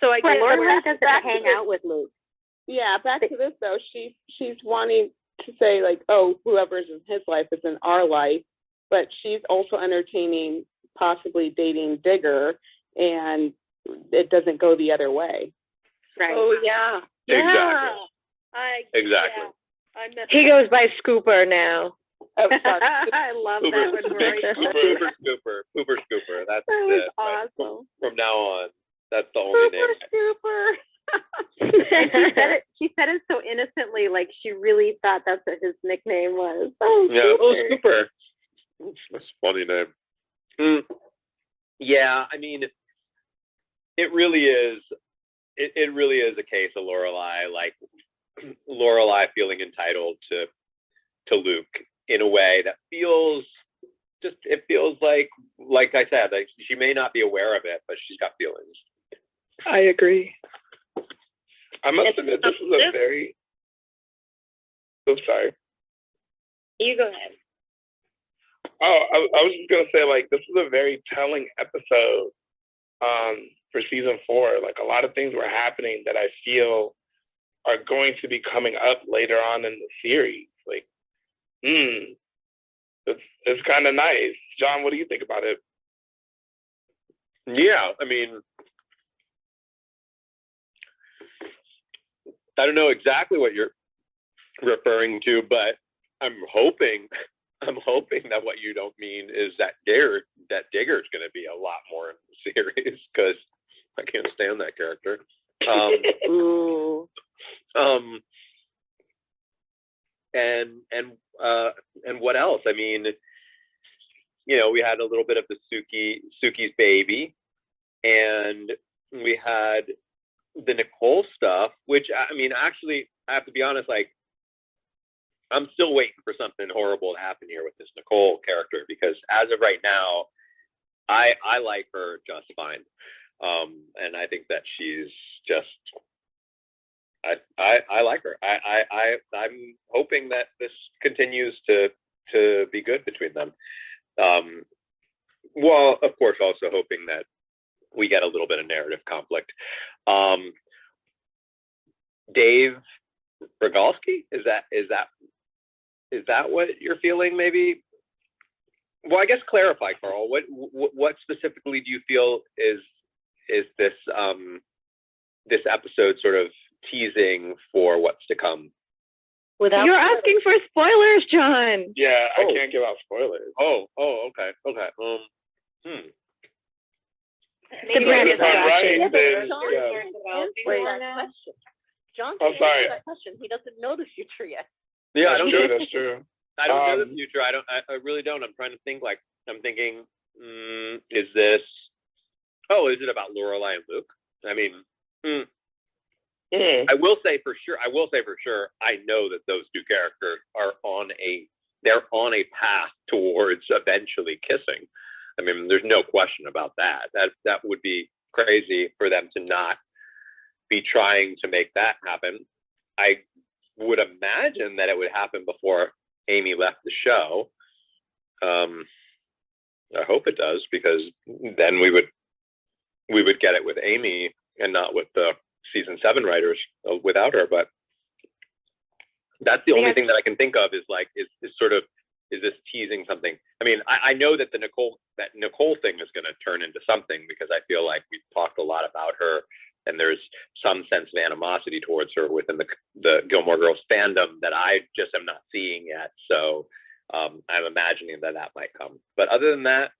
So I guess Lorelai doesn't hang out with Luke. Yeah, back to this though. She's wanting to say like, oh, whoever's in his life is in our life, but she's also entertaining possibly dating Digger, and it doesn't go the other way. Right. Oh yeah. Exactly. Yeah. Exactly. I missed He that. goes by Scooper now. Oh, sorry. I love that Uber, one, Rory. Uber Scooper. Uber Scooper. That's That was it. Right? awesome. From now on, that's the only name. Super. And she said it so innocently, like she really thought that's what his nickname was. Oh, Yeah. Oh, Super. Scooper. That's a funny name. Yeah, I mean, it really is. It really is a case of Lorelai, like Lorelai feeling entitled to Luke in a way that feels just. It feels like I said, like she may not be aware of it, but she's got feelings. I agree. I must admit, this is a very. Oh, sorry. You go ahead. Oh, I was just gonna say, like, this is a very telling episode for season 4. Like, a lot of things were happening that I feel are going to be coming up later on in the series. Like, it's kind of nice. John, what do you think about it? Yeah, I mean, I don't know exactly what you're referring to, but I'm hoping that what you don't mean is that Digger's going to be a lot more in the series, because I can't stand that character. And what else? I mean, you know, we had a little bit of the Sookie's baby, and we had the Nicole stuff, which, I mean, actually, I have to be honest, like, I'm still waiting for something horrible to happen here with this Nicole character, because as of right now, I like her just fine. And I think that she's just, I like her. I'm hoping that this continues to be good between them. Well, of course, also hoping that we get a little bit of narrative conflict. Dave Rogalski, is that what you're feeling? Maybe. Well, I guess clarify, Carl. What specifically do you feel is this this episode sort of teasing for what's to come? You're asking for spoilers, John. Yeah, I can't give out spoilers. Oh, okay. The brand is right. John, I'm sorry. that question. He doesn't know the future yet. Yeah, I don't know. That's true. I don't know the future. I really don't. I'm trying to think. Like, I'm thinking, is this? Oh, is it about Lorelai and Luke? I mean, I will say for sure. I know that those two characters are on a path towards eventually kissing. I mean, there's no question about that. That would be crazy for them to not be trying to make that happen. I would imagine that it would happen before Amy left the show. I hope it does, because then we would get it with Amy and not with the season 7 writers without her. But that's the only thing that I can think of is this teasing something? I mean, I know that the Nicole thing is going to turn into something, because I feel like we've talked a lot about her, and there's some sense of animosity towards her within the Gilmore Girls fandom that I just am not seeing yet. So I'm imagining that might come. But other than that,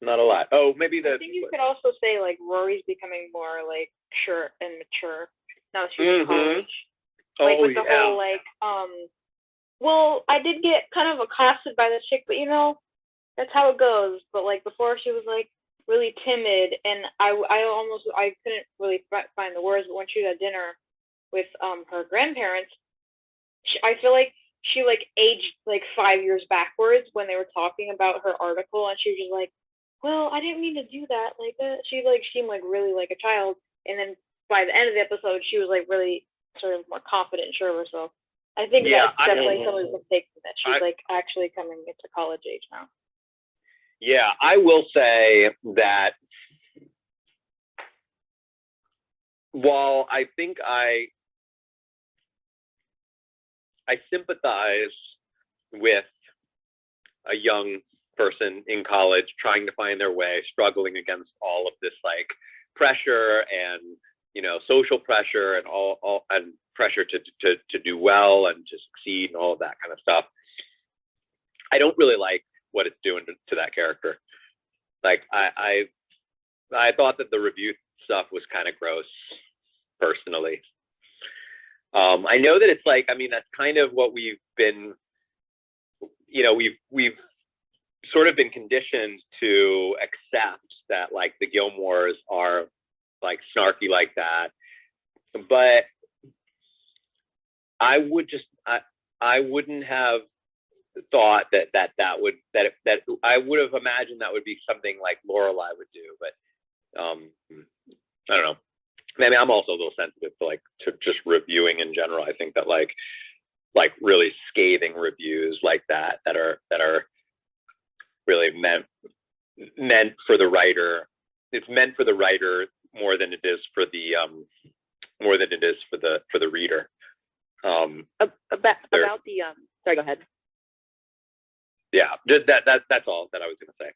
not a lot. Oh, maybe I think you could also say, like, Rory's becoming more, like, sure and mature now that she's in college. Like, with the whole, like, well, I did get kind of accosted by this chick, but, you know, that's how it goes. But, like, before she was, like, really timid, and I couldn't really find the words, but when she was at dinner with her grandparents, I feel like she, like, aged, like, 5 years backwards when they were talking about her article, and she was just like, well, I didn't mean to do that. Like, she, like, seemed, like, really like a child, and then by the end of the episode, she was, like, really sort of more confident and sure of herself. I think that's definitely some of the mistakes that she's, like, actually coming into college age now. Yeah, I will say that while I think I sympathize with a young person in college trying to find their way, struggling against all of this, like, pressure and, you know, social pressure and all and pressure to do well and to succeed and all of that kind of stuff. I don't really like what it's doing to that character. Like I thought that the review stuff was kind of gross, personally. I know that it's like, I mean, that's kind of what we've been, you know, we've sort of been conditioned to accept that, like, the Gilmores are like snarky like that. But I wouldn't have thought that I would have imagined that would be something like Lorelai would do, but I don't know. Maybe I'm also a little sensitive to just reviewing in general. I think that like really scathing reviews like that are really meant for the writer. It's meant for the writer more than it is for the reader. About the sorry, go ahead. Yeah, that's all that I was going to say.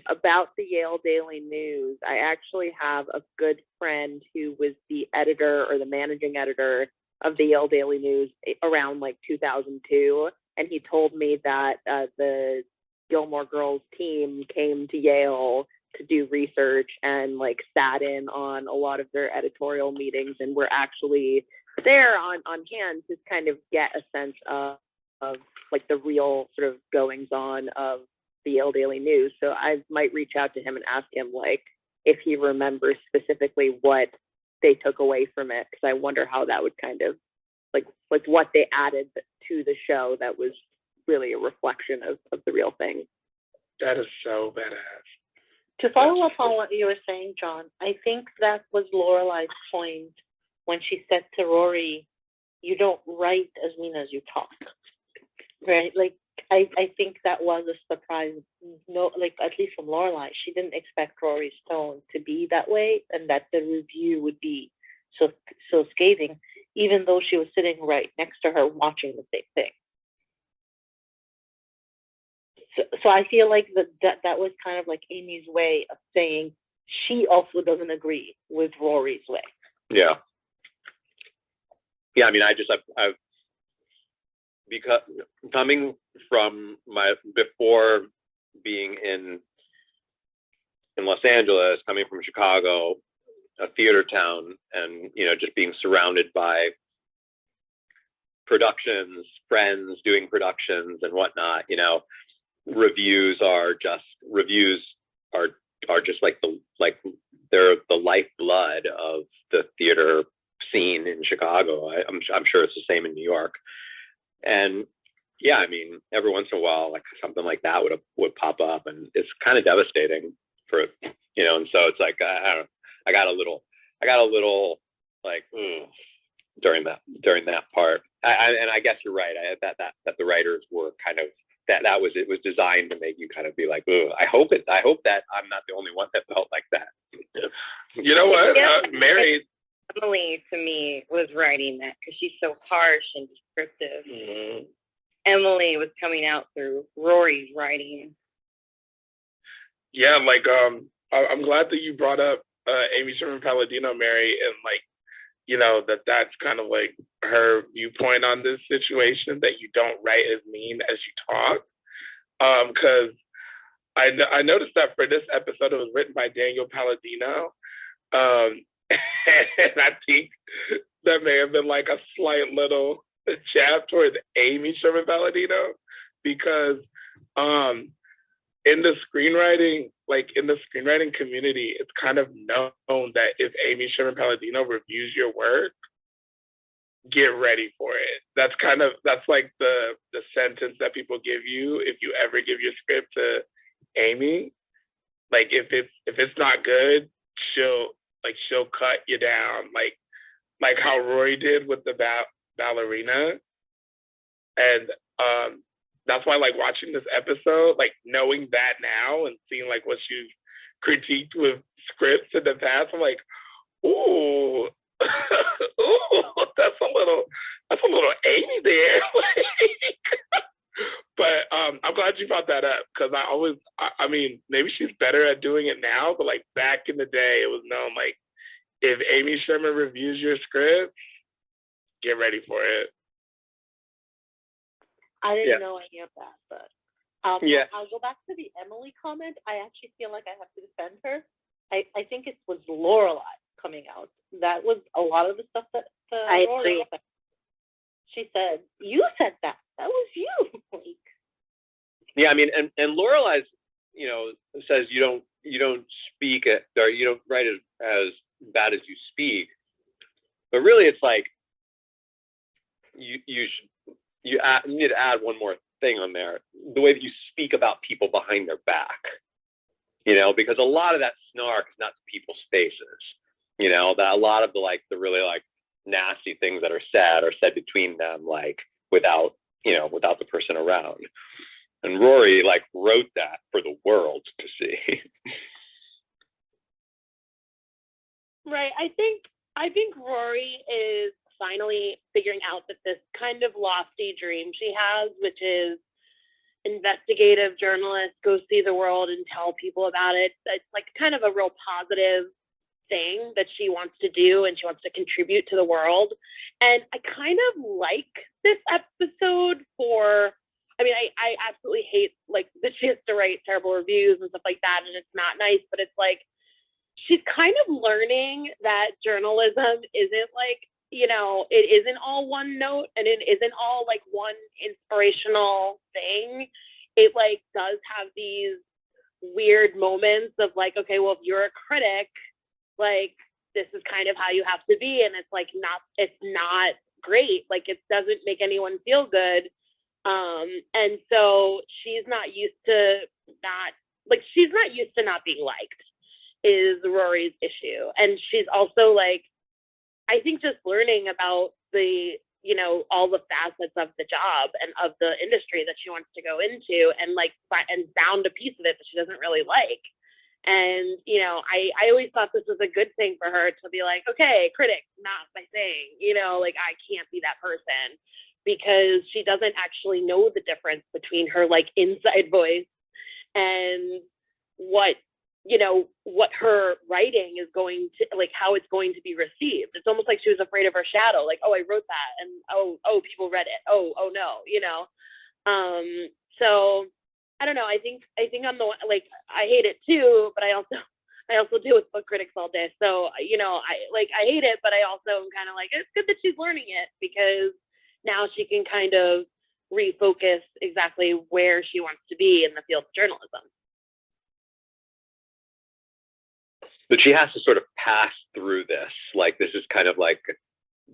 About the Yale Daily News, I actually have a good friend who was the editor or the managing editor of the Yale Daily News around like 2002, and he told me that the Gilmore Girls team came to Yale to do research and like sat in on a lot of their editorial meetings and were actually there on hand to kind of get a sense of like the real sort of goings on of the Yale Daily News. So I might reach out to him and ask him like if he remembers specifically what they took away from it, because I wonder how that would kind of like what they added to the show that was really a reflection of the real thing. That is so badass. To follow up on what you were saying, John, I think that was Lorelai's point when she said to Rory, "You don't write as mean as you talk." Right? Like I think that was a surprise. No, like at least from Lorelai, she didn't expect Rory's tone to be that way, and that the review would be so scathing, even though she was sitting right next to her watching the same thing. So I feel like that was kind of like Amy's way of saying she also doesn't agree with Rory's way. Yeah. I mean, I've because coming from before being in Los Angeles, coming from Chicago, a theater town, and just being surrounded by productions, friends doing productions and whatnot, reviews are just they're the lifeblood of the theater scene in Chicago. I'm sure it's the same in New York. And yeah, I mean, every once in a while, like something like that would pop up, and it's kind of devastating for and so it's like I don't know, I got a little like during that part. And I guess you're right. That the writers were kind of it was designed to make you kind of be like, I hope that I'm not the only one that felt like that. You know what, Mary? Emily, to me, was writing that because she's so harsh and descriptive. Mm-hmm. Emily was coming out through Rory's writing. Yeah, like I'm glad that you brought up Amy Sherman Palladino, Mary, and that's kind of like her viewpoint on this situation, that you don't write as mean as you talk. Because I noticed that for this episode, it was written by Daniel Palladino. And I think that may have been like a slight little jab towards Amy Sherman Palladino, because in the screenwriting community, it's kind of known that if Amy Sherman Palladino reviews your work, get ready for it. That's like the sentence that people give you if you ever give your script to Amy. Like if it's not good, she'll cut you down, like how Rory did with the ballerina. And that's why, like, watching this episode, like knowing that now and seeing like what she's critiqued with scripts in the past, I'm like, ooh, that's a little Amy there. But I'm glad you brought that up, because I mean, maybe she's better at doing it now, but like back in the day, it was known like if Amy Sherman reviews your script, get ready for it. I didn't Yeah. know any of that, but Yeah. I'll go back to the Emily comment. I actually feel like I have to defend her. I think it was Lorelai coming out. That was a lot of the stuff that I agree. Lorelai said. She said, "You said that. That was you." Like, Yeah, I mean, and Lorelai's, says you don't speak it, or you don't write it as bad as you speak, but really it's like you need to add one more thing on there: the way that you speak about people behind their back. Because a lot of that snark is not to people's faces. That a lot of the really nasty things that are said between them, without the person around. And Rory wrote that for the world to see. Right. I think Rory is finally figuring out that this kind of lofty dream she has, which is investigative journalist, go see the world and tell people about it. It's kind of a real positive thing that she wants to do, and she wants to contribute to the world. And I kind of like this episode I absolutely hate that she has to write terrible reviews and stuff like that, and it's not nice, but it's she's kind of learning that journalism isn't it isn't all one note, and it isn't all one inspirational thing. It does have these weird moments of okay, well, if you're a critic, this is kind of how you have to be, and it's not great. It doesn't make anyone feel good. And so she's not used to not being liked is Rory's issue. And she's also I think just learning about the all the facets of the job and of the industry that she wants to go into, and found a piece of it that she doesn't really like. And I always thought this was a good thing for her to be okay, critic, not my thing, I can't be that person, because she doesn't actually know the difference between her inside voice and what her writing is going to how it's going to be received. It's almost like she was afraid of her shadow, oh, I wrote that, and oh people read it, oh no, so I don't know. I think I'm the one, I hate it too, but I also deal with book critics all day, so I hate it, but I also am kind of it's good that she's learning it, because now she can kind of refocus exactly where she wants to be in the field of journalism. But she has to sort of pass through this. This is kind of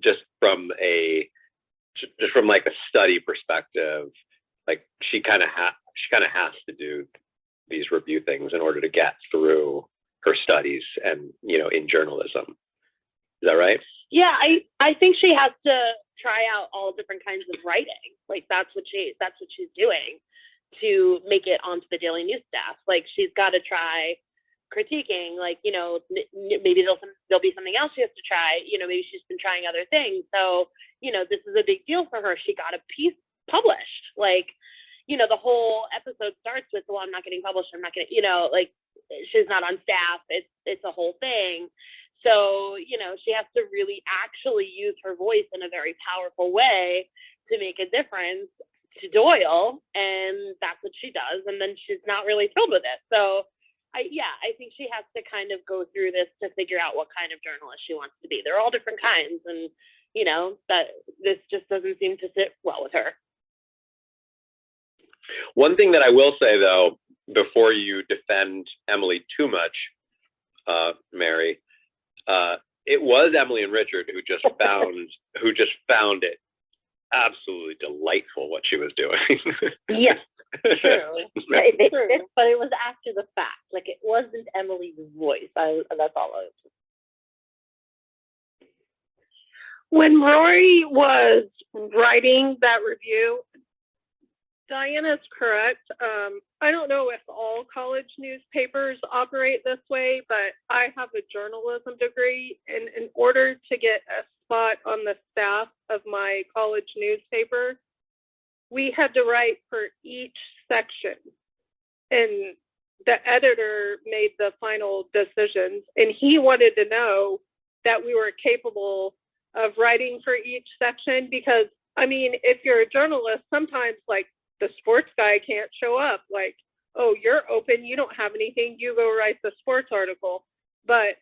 just from a study perspective. She kind of has to do these review things in order to get through her studies and in journalism. Is that right? Yeah, I think she has to try out all different kinds of writing. That's what she's doing to make it onto the daily news staff. She's got to try critiquing, maybe there'll be something else she has to try. Maybe she's been trying other things. So, this is a big deal for her. She got a piece published. The whole episode starts with, well, I'm not getting published. I'm not getting, she's not on staff. It's a whole thing. So, she has to really actually use her voice in a very powerful way to make a difference to Doyle. And that's what she does. And then she's not really thrilled with it. So I think she has to kind of go through this to figure out what kind of journalist she wants to be. They're all different kinds. And, that this just doesn't seem to sit well with her. One thing that I will say, though, before you defend Emily too much, Mary, it was Emily and Richard who just found it absolutely delightful what she was doing. yes, true. But it was after the fact. It wasn't Emily's voice. That's all I was. When Rory was writing that review, Diana's correct. I don't know if all college newspapers operate this way, but I have a journalism degree, and in order to get a spot on the staff of my college newspaper, we had to write for each section, and the editor made the final decisions, and he wanted to know that we were capable of writing for each section, because I mean, if you're a journalist, sometimes like the sports guy can't show up, like, oh, you're open, you don't have anything, you go write the sports article. But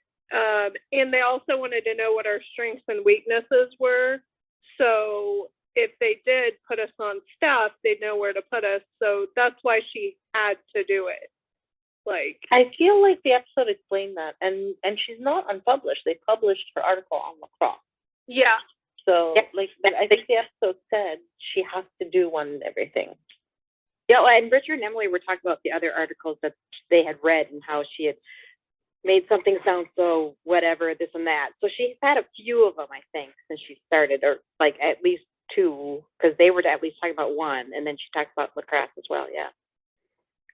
and they also wanted to know what our strengths and weaknesses were, so if they did put us on staff, they'd know where to put us. So that's why she had to do it. Like, I feel like the episode explained that, and she's not unpublished. They published her article on lacrosse. yeah, So, Yep. like, I think the episode said she has to do one and everything. Yeah, well, and Richard and Emily were talking about the other articles that they had read and how she had made something sound so whatever, this and that. So she's had a few of them, I think, since she started, or like at least two, because they were at least talking about one, and then she talked about lacrosse as well. Yeah.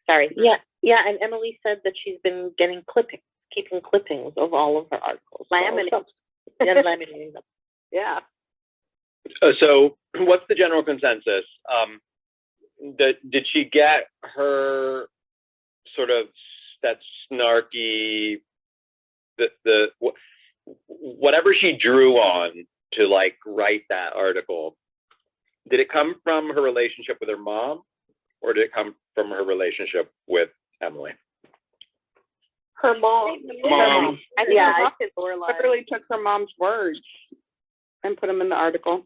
Sorry. Yeah, and Emily said that she's been getting keeping clippings of all of her articles. Laminating. Yeah, laminating them. Yeah. So what's the general consensus? Did she get her sort of that snarky, whatever she drew on to like write that article? Did it come from her relationship with her mom, or did it come from her relationship with Emily? Her mom. I think Yeah, her I mom is Lorelai. literally took her mom's words and put them in the article.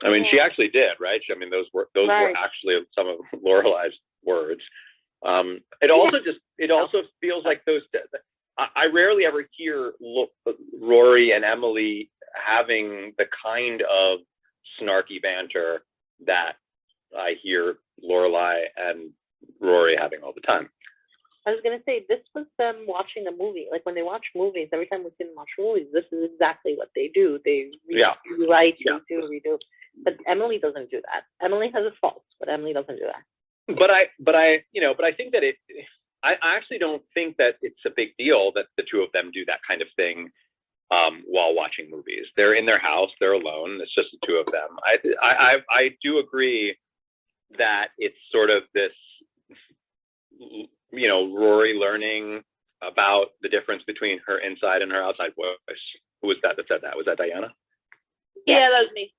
I mean, she actually did, right? I mean, those were Right. actually some of Lorelai's words. It also feels like those. I rarely ever hear Rory and Emily having the kind of snarky banter that I hear Lorelai and Rory having all the time. I was gonna say, this was them watching a movie. Like when they watch movies, every time we see them watch movies, this is exactly what they do. They rewrite, redo. But Emily doesn't do that. Emily has a fault, but Emily doesn't do that. But I think that I actually don't think that it's a big deal that the two of them do that kind of thing while watching movies. They're in their house, they're alone. It's just the two of them. I do agree that it's sort of this, Rory learning about the difference between her inside and her outside voice. Who was that said that? Was that Diana? Yeah, that was me.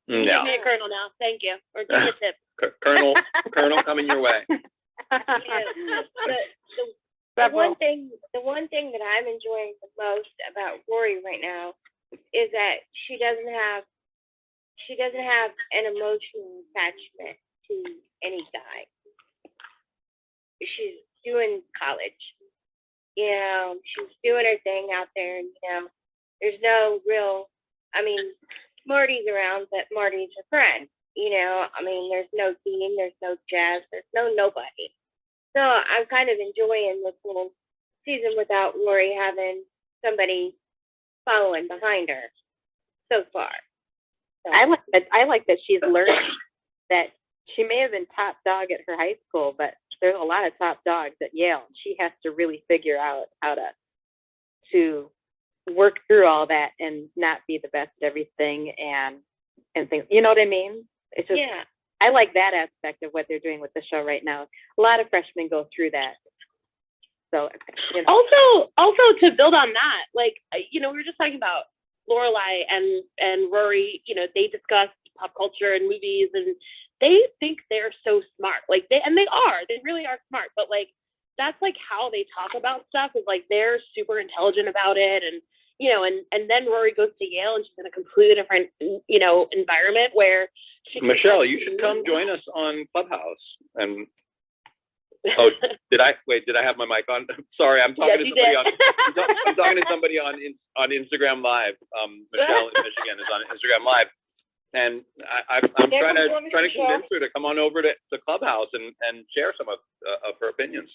No. Give me a colonel now. Thank you. Or give me a tip. Colonel coming your way. The one thing that I'm enjoying the most about Rory right now is that she doesn't have an emotional attachment to any guy. She's doing college. She's doing her thing out there, and there's no real, Marty's around, but Marty's her friend. There's no Dean, there's no Jazz, there's no nobody. So I'm kind of enjoying this little season without Rory having somebody following behind her so far. So, I like that she's learning that she may have been top dog at her high school, but there's a lot of top dogs at Yale. She has to really figure out how to work through all that and not be the best at everything and things. You know what I mean? It's just, yeah. I like that aspect of what they're doing with the show right now. A lot of freshmen go through that. So Also to build on that, we were just talking about Lorelai and Rory. They discuss pop culture and movies, and they think they're so smart. They really are smart. But that's how they talk about stuff is they're super intelligent about it, and and then Rory goes to Yale, and she's in a completely different environment where she. Michelle, you should come join us on Clubhouse. And did I have my mic on? Sorry, I'm talking to somebody I'm talking to somebody on Instagram Live. Michelle in Michigan is on Instagram Live, and I'm trying to convince her to come on over to Clubhouse and share some of her opinions,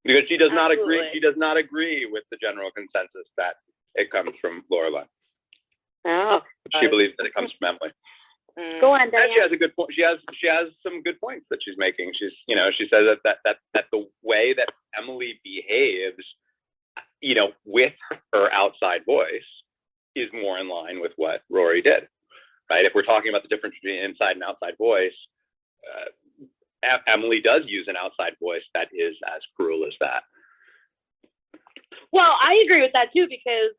because she does not agree. She does not agree with the general consensus that it comes from Lorelai. Oh, she believes that it comes from Emily. Go on, Diane. And she has a good point. She has some good points that she's making. She says that the way that Emily behaves, with her outside voice, is more in line with what Rory did, right? If we're talking about the difference between inside and outside voice, Emily does use an outside voice that is as cruel as that. Well, I agree with that too, because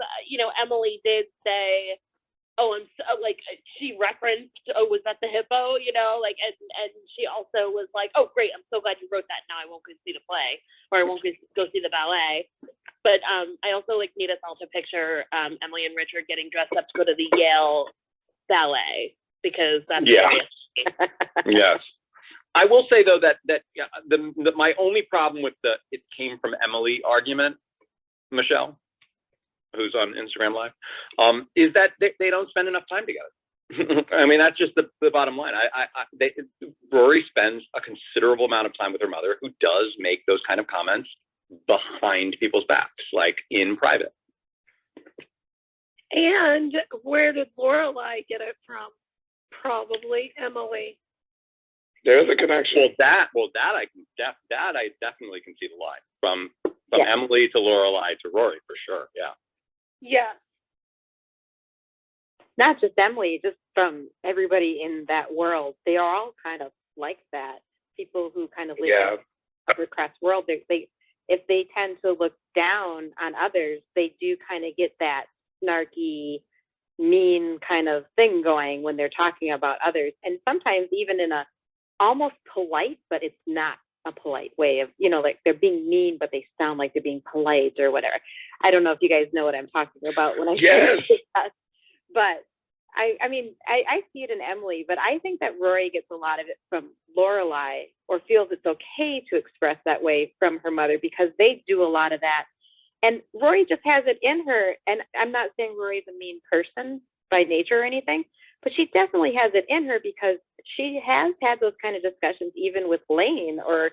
Emily did say oh, I'm so, like, she referenced, oh, was that the hippo, you know, like, and she also was like, oh, great, I'm so glad you wrote that. Now I won't go see the play, or I won't go see the ballet. But I also like need us all to picture Emily and Richard getting dressed up to go to the Yale ballet, because that's Yes. I will say though that my only problem with the "it came from Emily" argument, Michelle, who's on Instagram Live, is that they don't spend enough time together. I mean, that's just the bottom line. Rory spends a considerable amount of time with her mother, who does make those kind of comments behind people's backs, like in private. And where did Lorelai get it from? Probably Emily. There's a connection. Well, that I definitely can see the line from Emily to Lorelai to Rory for sure. Yeah. Yeah. Not just Emily, just from everybody in that world. They are all kind of like that. People who kind of live in the upper class world, they if they tend to look down on others, they do kind of get that snarky, mean kind of thing going when they're talking about others. And sometimes even in a almost polite, but it's not a polite way of, like they're being mean, but they sound like they're being polite or whatever. I don't know if you guys know what I'm talking about when I say that, but I mean, I see it in Emily, but I think that Rory gets a lot of it from Lorelai, or feels it's okay to express that way from her mother, because they do a lot of that. And Rory just has it in her. And I'm not saying Rory's a mean person by nature or anything, but she definitely has it in her, because she has had those kind of discussions even with Lane or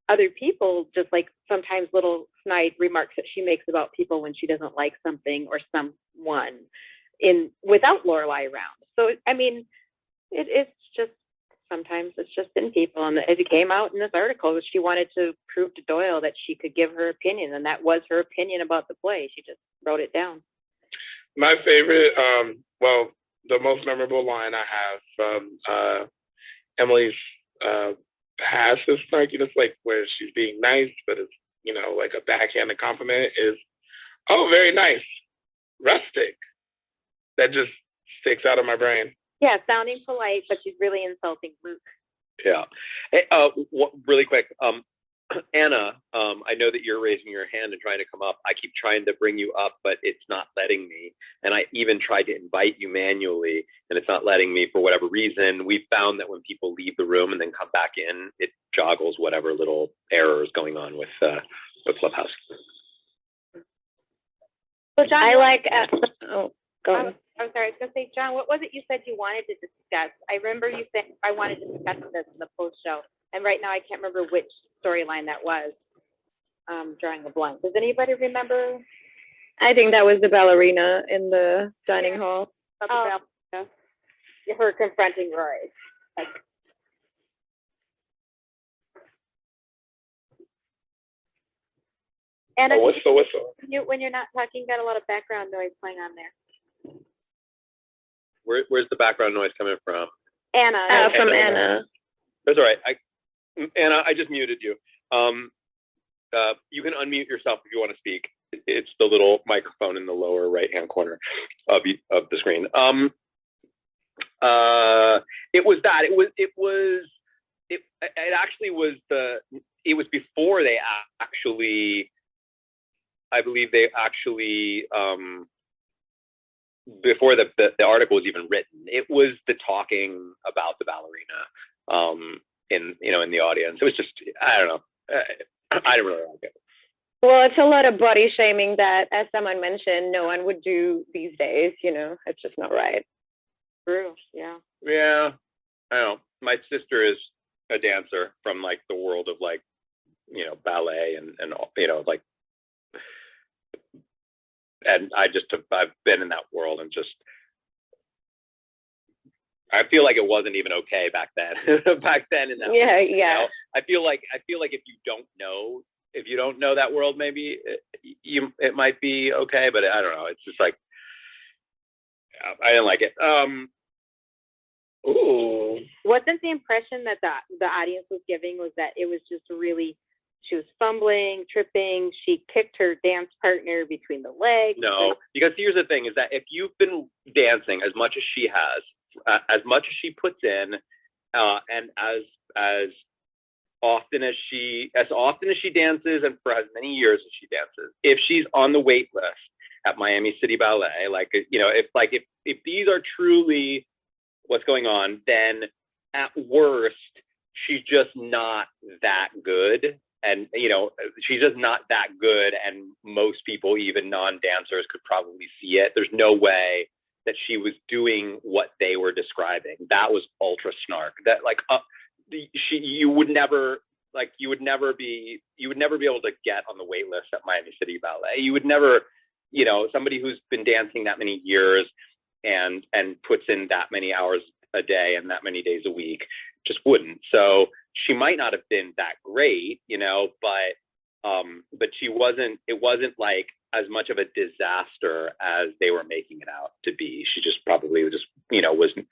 other people, just like sometimes little snide remarks that she makes about people when she doesn't like something or someone without Lorelai around. So, I mean, it's just, sometimes it's just in people. And as it came out in this article, she wanted to prove to Doyle that she could give her opinion, and that was her opinion about the play. She just wrote it down. My favorite, the most memorable line I have from Emily's passive snarkiness, like where she's being nice, but it's, like a backhanded compliment, is, oh, very nice, rustic. That just sticks out of my brain. Yeah, sounding polite, but she's really insulting Luke. Yeah. Hey, really quick, Anna, I know that you're raising your hand and trying to come up. I keep trying to bring you up, but it's not letting me. And I even tried to invite you manually, and it's not letting me for whatever reason. We found that when people leave the room and then come back in, it joggles whatever little error is going on with Clubhouse. So John, go ahead. I'm sorry, I was going to say, John, what was it you said you wanted to discuss? I remember you saying, I wanted to discuss this in the post show. And right now I can't remember which storyline that was. Drawing a blank. Does anybody remember? I think that was the ballerina in the dining hall. Her confronting Rory. And whistle. When you're not talking, got a lot of background noise playing on there. Where's the background noise coming from? Anna. From Anna. That's all right. Anna, I just muted you. You can unmute yourself if you want to speak. It's the little microphone in the lower right-hand corner of the screen. It was that. It was before they actually. I believe they actually. Before the article was even written, it was the talking about the ballerina in the audience. It was just, I don't know. I didn't really like it. Well, it's a lot of body shaming that, as someone mentioned, no one would do these days. It's just not right. True. Yeah. Yeah. I don't know. My sister is a dancer from like the world of like, ballet and like. And I've been in that world and just, I feel like it wasn't even okay back then. In that yeah, world, yeah. I feel like if you don't know that world, maybe it might be okay, but I don't know. It's just like, I didn't like it. Wasn't the impression that the audience was giving was that it was just really she was fumbling, tripping. She kicked her dance partner between the legs. No, because here's the thing: is that if you've been dancing as much as she has, as much as she puts in, and as often as she dances, and for as many years as she dances, if she's on the wait list at Miami City Ballet, like, you know, if these are truly what's going on, then at worst she's just not that good. And, you know, she's just not that good. And most people, even non-dancers, could probably see it. There's no way that she was doing what they were describing. That was ultra snark. That, like, you would never be able to get on the wait list at Miami City Ballet. You would never, you know, somebody who's been dancing that many years and puts in that many hours a day and that many days a week just wouldn't. So she might not have been that great, you know, but it wasn't like as much of a disaster as they were making it out to be. She just probably just, you know, wasn't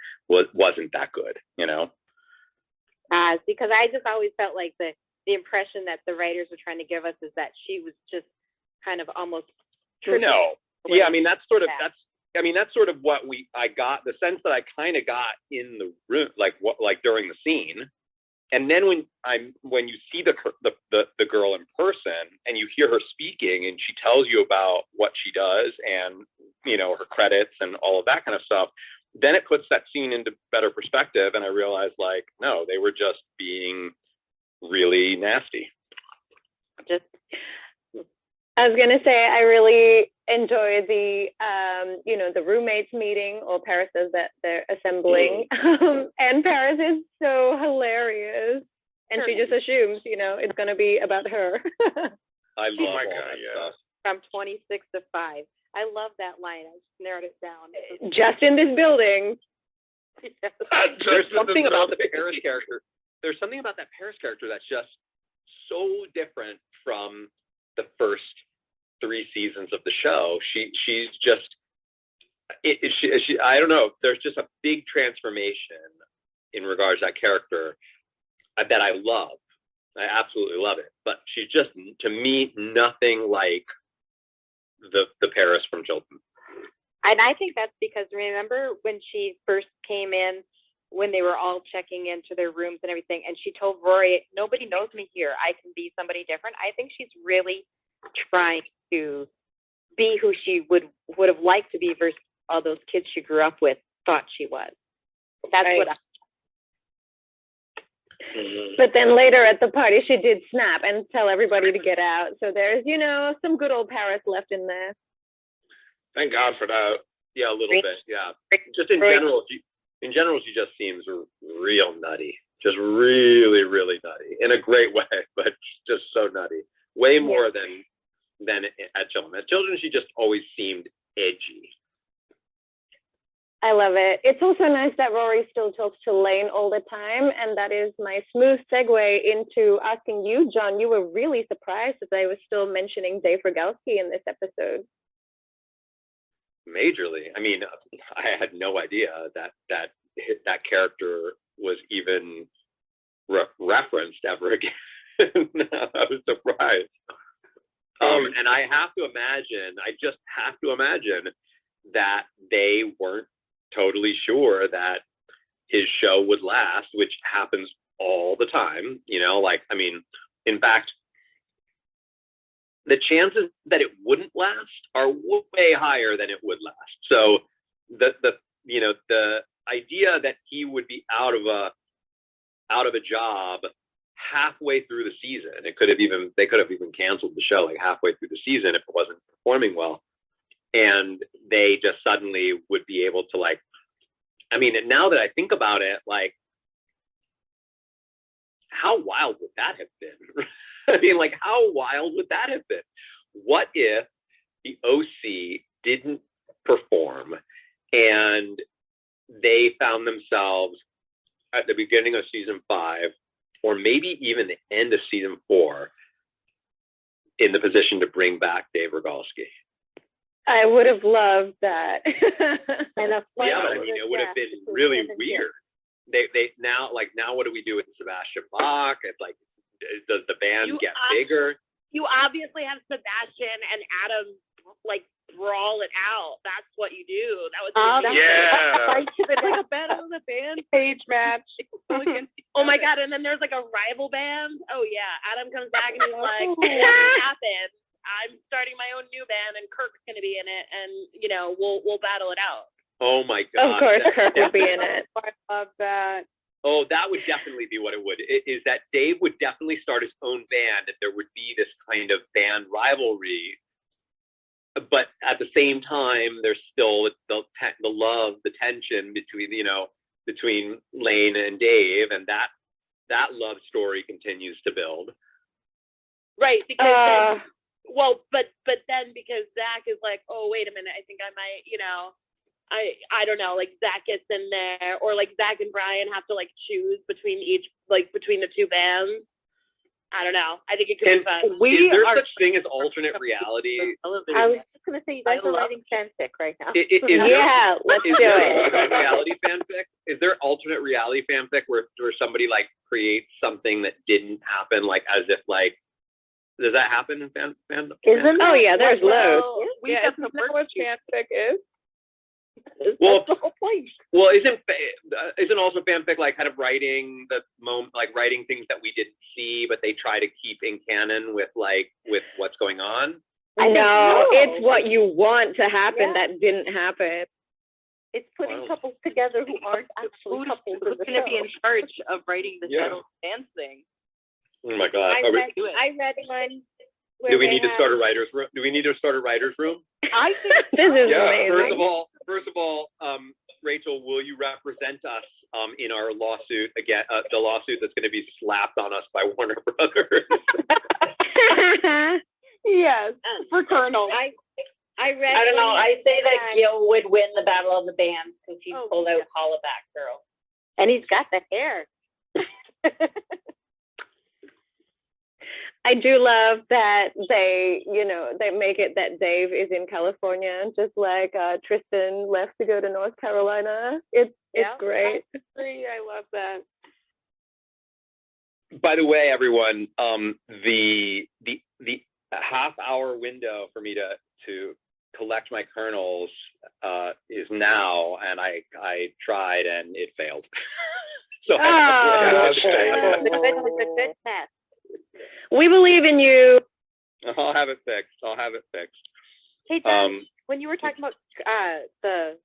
that good, you know. Because I just always felt like the impression that the writers were trying to give us is that she was just kind of almost no. Yeah, I mean that's sort of what I got, the sense that I kind of got in the room, like during the scene. And then when you see the girl in person and you hear her speaking and she tells you about what she does and, you know, her credits and all of that kind of stuff, then it puts that scene into better perspective. And I realized, like, no, they were just being really nasty. I was gonna say I really enjoy the the roommates meeting, or Paris says that they're assembling. And Paris is so hilarious. And she just assumes, you know, it's gonna be about her. I love all that stuff. From 26 to 5. I love that line. I just narrowed it down. Just in this building. There's something about the Paris character. There's something about that Paris character that's just so different from the first 3 seasons of the show. She's just I don't know. There's just a big transformation in regards to that character that I love. I absolutely love it. But she's just, to me, nothing like the Paris from Chilton. And I think that's because, remember when she first came in, when they were all checking into their rooms and everything, and she told Rory, nobody knows me here. I can be somebody different. I think she's really trying to be who she would have liked to be versus all those kids she grew up with thought she was. That's right. What I... But then later at the party, she did snap and tell everybody to get out. So there's, you know, some good old Paris left in there. Thank God for that. Yeah, a little bit. Yeah. Just in general, she just seems real nutty. Just really, really nutty in a great way, but just so nutty. Way more than at Children. At Children, she just always seemed edgy. I love it. It's also nice that Rory still talks to Lane all the time, and that is my smooth segue into asking you, John. You were really surprised that I was still mentioning Dave Rogalski in this episode. Majorly. I mean, I had no idea that character was even referenced ever again. I was surprised. And I just have to imagine that they weren't totally sure that his show would last, which happens all the time, you know, like, I mean, in fact, the chances that it wouldn't last are way higher than it would last. So the idea that he would be out of a job halfway through the season, they could have even canceled the show like halfway through the season if it wasn't performing well. And they just suddenly would be able to, like, I mean, and now that I think about it, like, how wild would that have been? I mean, like, how wild would that have been? What if the OC didn't perform and they found themselves at the beginning of season 5, or maybe even the end of season 4, in the position to bring back Dave Rogalski? I would have loved that. And yeah, but I mean, it would have been really weird. They now what do we do with Sebastian Bach? It's like, Does the band You get are- bigger? You obviously have Sebastian and Adam like brawl it out. That's what you do. That was Yeah. It's like a battle of the band page match. Oh my god! And then there's like a rival band. Oh yeah, Adam comes back and he's like, "What happened? I'm starting my own new band, and Kirk's gonna be in it, and you know we'll battle it out." Oh my god! Of course, Kirk will be in it. I love that. Oh, that would definitely be what it would. Is that Dave would definitely start his own band, and there would be this kind of band rivalry. But at the same time, there's still the love, the tension between Lane and Dave, and that love story continues to build. Right, because but then because Zach is like, oh wait a minute, I think I might, I don't know, like Zach gets in there, or like Zach and Brian have to like choose between the two bands. I don't know. I think it could be fun. Is there such thing as alternate reality? I was just gonna say you guys are writing fanfic right now. Let's do it. Reality fanfic? Is there alternate reality fanfic where somebody like creates something that didn't happen, like as if like, does that happen in fan? Isn't? Oh yeah, there's loads. Yeah, isn't that what fanfic is? Well, That's the whole point. Well, isn't also fanfic like kind of writing the moment, like writing things that we didn't see, but they try to keep in canon with what's going on? I know. It's what you want to happen that didn't happen. It's putting couples together who aren't actually couples. Who's going to be in charge of writing the settled dance thing? Oh my God! I read one. Do we need to start a writer's room? Do we need to start a writer's room? I think this is amazing. First of all, Rachel, will you represent us in our lawsuit again? The lawsuit that's going to be slapped on us by Warner Brothers. Yes, for Colonel. I read. I don't know. I say that Gil would win the battle of the bands since he pulled out Holla Back Girl. And he's got the hair. I do love that they make it that Dave is in California, just like Tristan left to go to North Carolina. It's great. I agree. I love that. By the way, everyone, the half-hour window for me to collect my kernels is now, and I tried and it failed. So it's a good test. We believe in you. I'll have it fixed. Hey, John, when you were talking about the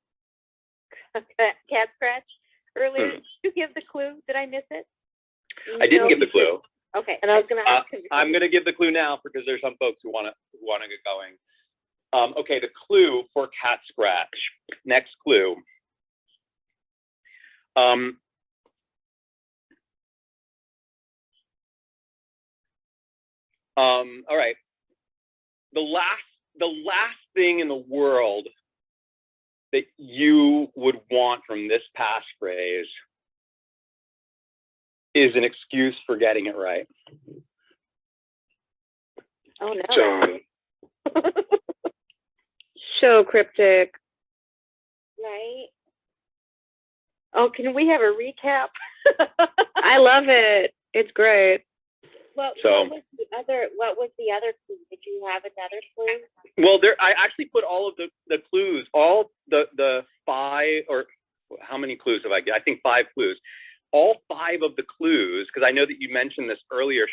cat scratch earlier, did you give the clue? Did I miss it? I didn't give the clue. Okay, and I was going to ask. I'm going to give the clue now because there's some folks who want to get going. Okay, the clue for cat scratch. Next clue. All right. The last thing in the world that you would want from this passphrase is an excuse for getting it right. Oh no. John. So cryptic. Right. Oh, can we have a recap? I love it. It's great. What was the other clue? Did you have another clue? Well, I actually put all of the clues, all the 5, or how many clues have I got? I think 5 clues. All 5 of the clues, because I know that you mentioned this earlier,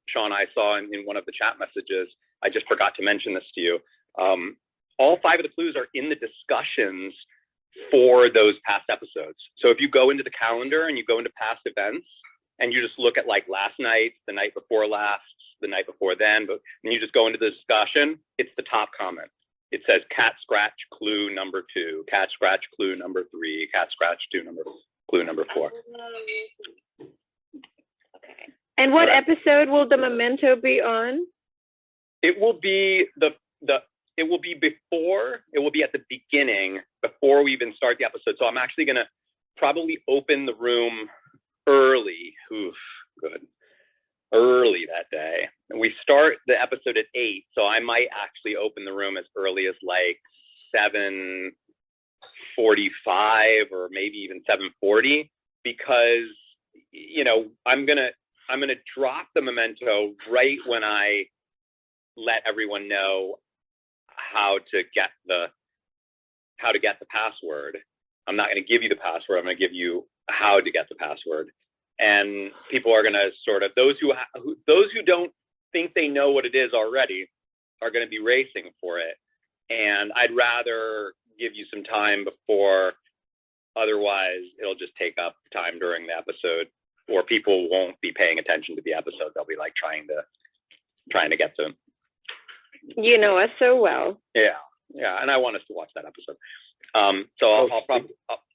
Sean, I saw in one of the chat messages. I just forgot to mention this to you. All 5 of the clues are in the discussions for those past episodes. So if you go into the calendar and you go into past events, and you just look at like last night, the night before last, the night before then, but when you just go into the discussion, it's the top comment. It says cat scratch clue number 2, cat scratch clue number 3, cat scratch clue number 4. Okay. And what episode will the memento be on? It will be it will be at the beginning before we even start the episode. So I'm actually gonna probably open the room early. Early that day. And we start the episode at 8, so I might actually open the room as early as like 7:45 or maybe even 7:40, because I'm gonna I'm going to drop the memento right when I let everyone know how to get the password. I'm not going to give you the password. I'm going to give you how to get the password. And people are going to sort of, those who don't think they know what it is already are going to be racing for it. And I'd rather give you some time before, otherwise it'll just take up time during the episode, or people won't be paying attention to the episode. They'll be like trying to get to. You know us so well. Yeah, and I want us to watch that episode. So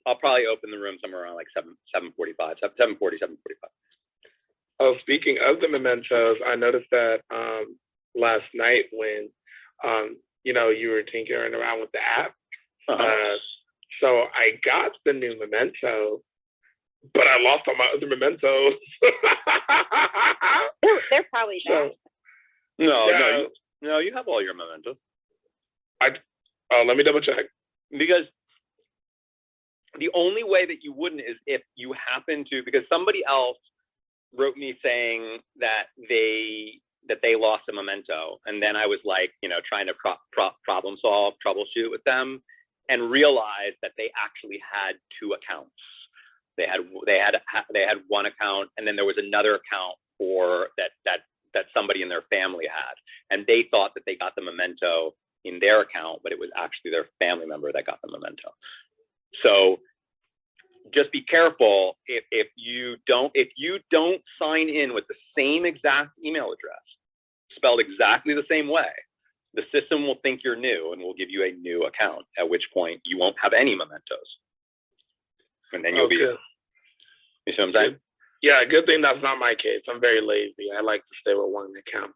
I'll probably open the room somewhere around like 7:45. Oh, speaking of the mementos, I noticed that last night when you were tinkering around with the app. So I got the new memento, but I lost all my other mementos. They're probably back. No, you have all your mementos. Let me double check. Because the only way that you wouldn't is if you happen to, because somebody else wrote me saying that they lost a memento, and then I was like, trying to problem solve, troubleshoot with them, and realized that they actually had two accounts. They had one account, and then there was another account for that somebody in their family had, and they thought that they got the memento in their account, but it was actually their family member that got the memento. So just be careful if you don't sign in with the same exact email address, spelled exactly the same way, the system will think you're new and will give you a new account, at which point you won't have any mementos. And then you'll be, you see what I'm saying? Yeah, good thing that's not my case. I'm very lazy. I like to stay with one account.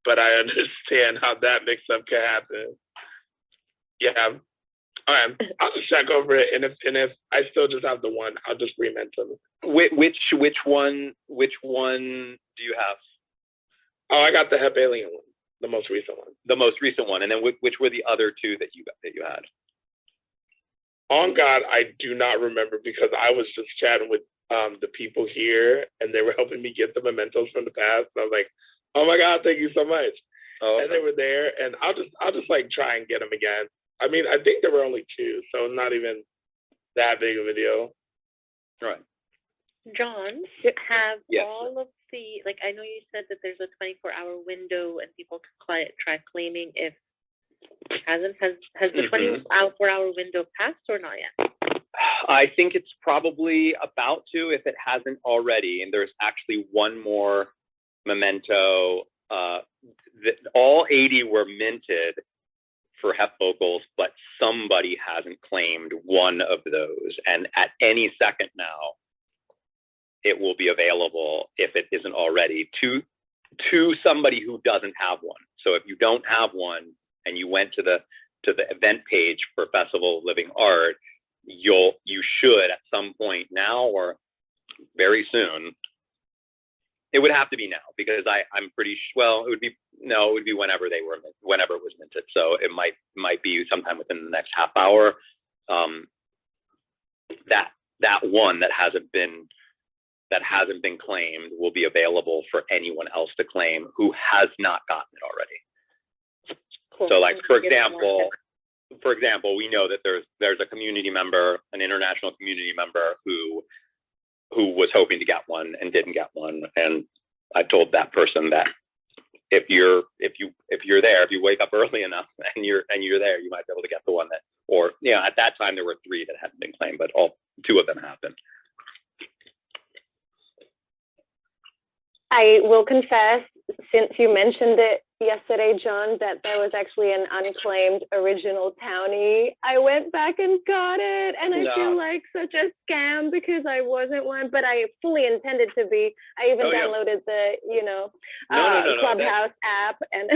But I understand how that mix-up can happen. Yeah. All right. I'll just check over it, and if I still just have the one, I'll just remento them. Which one do you have? Oh, I got the Hep Alien one, the most recent one. The most recent one, and then which were the other two that you had? On God, I do not remember, because I was just chatting with the people here, and they were helping me get the mementos from the past. So I was like, oh my God, thank you so much. Oh, okay. And they were there, and I'll just like try and get them again. I mean, I think there were only two, so not even that big of a deal. Right. John, have all of the, like, I know you said that there's a 24-hour window and people can try claiming if it hasn't. Has the 24-hour window passed or not yet? I think it's probably about to, if it hasn't already. And there's actually one more memento. All 80 were minted for Hep vocals, but somebody hasn't claimed one of those. And at any second now, it will be available, if it isn't already, to somebody who doesn't have one. So if you don't have one and you went to the event page for Festival of Living Art, you should at some point now or very soon. It would have to be now, because I'm pretty it would be whenever it was minted. So it might be sometime within the next half hour. That one that hasn't been claimed will be available for anyone else to claim who has not gotten it already. Cool. So, like, for example, we know that there's a community member, an international community member who was hoping to get one and didn't get one. And I told that person that if you're there, if you wake up early enough and you're there, you might be able to get the one that, or at that time there were 3 that hadn't been claimed, but all 2 of them have been. I will confess, since you mentioned it yesterday, John, that there was actually an unclaimed original townie. I went back and got it, and I feel like such a scam because I wasn't one, but I fully intended to be. I even downloaded the, Clubhouse app, and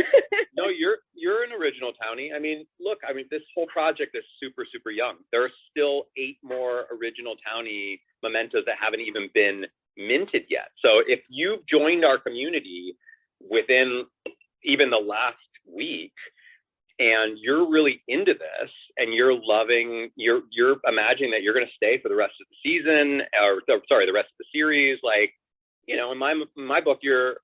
No, you're an original townie. I mean, look, this whole project is super, super young. There are still 8 more original townie mementos that haven't even been minted yet. So if you've joined our community within even the last week and you're really into this and you're imagining that you're going to stay for the rest of the season, or sorry, the rest of the series, like, you know, in my book, you're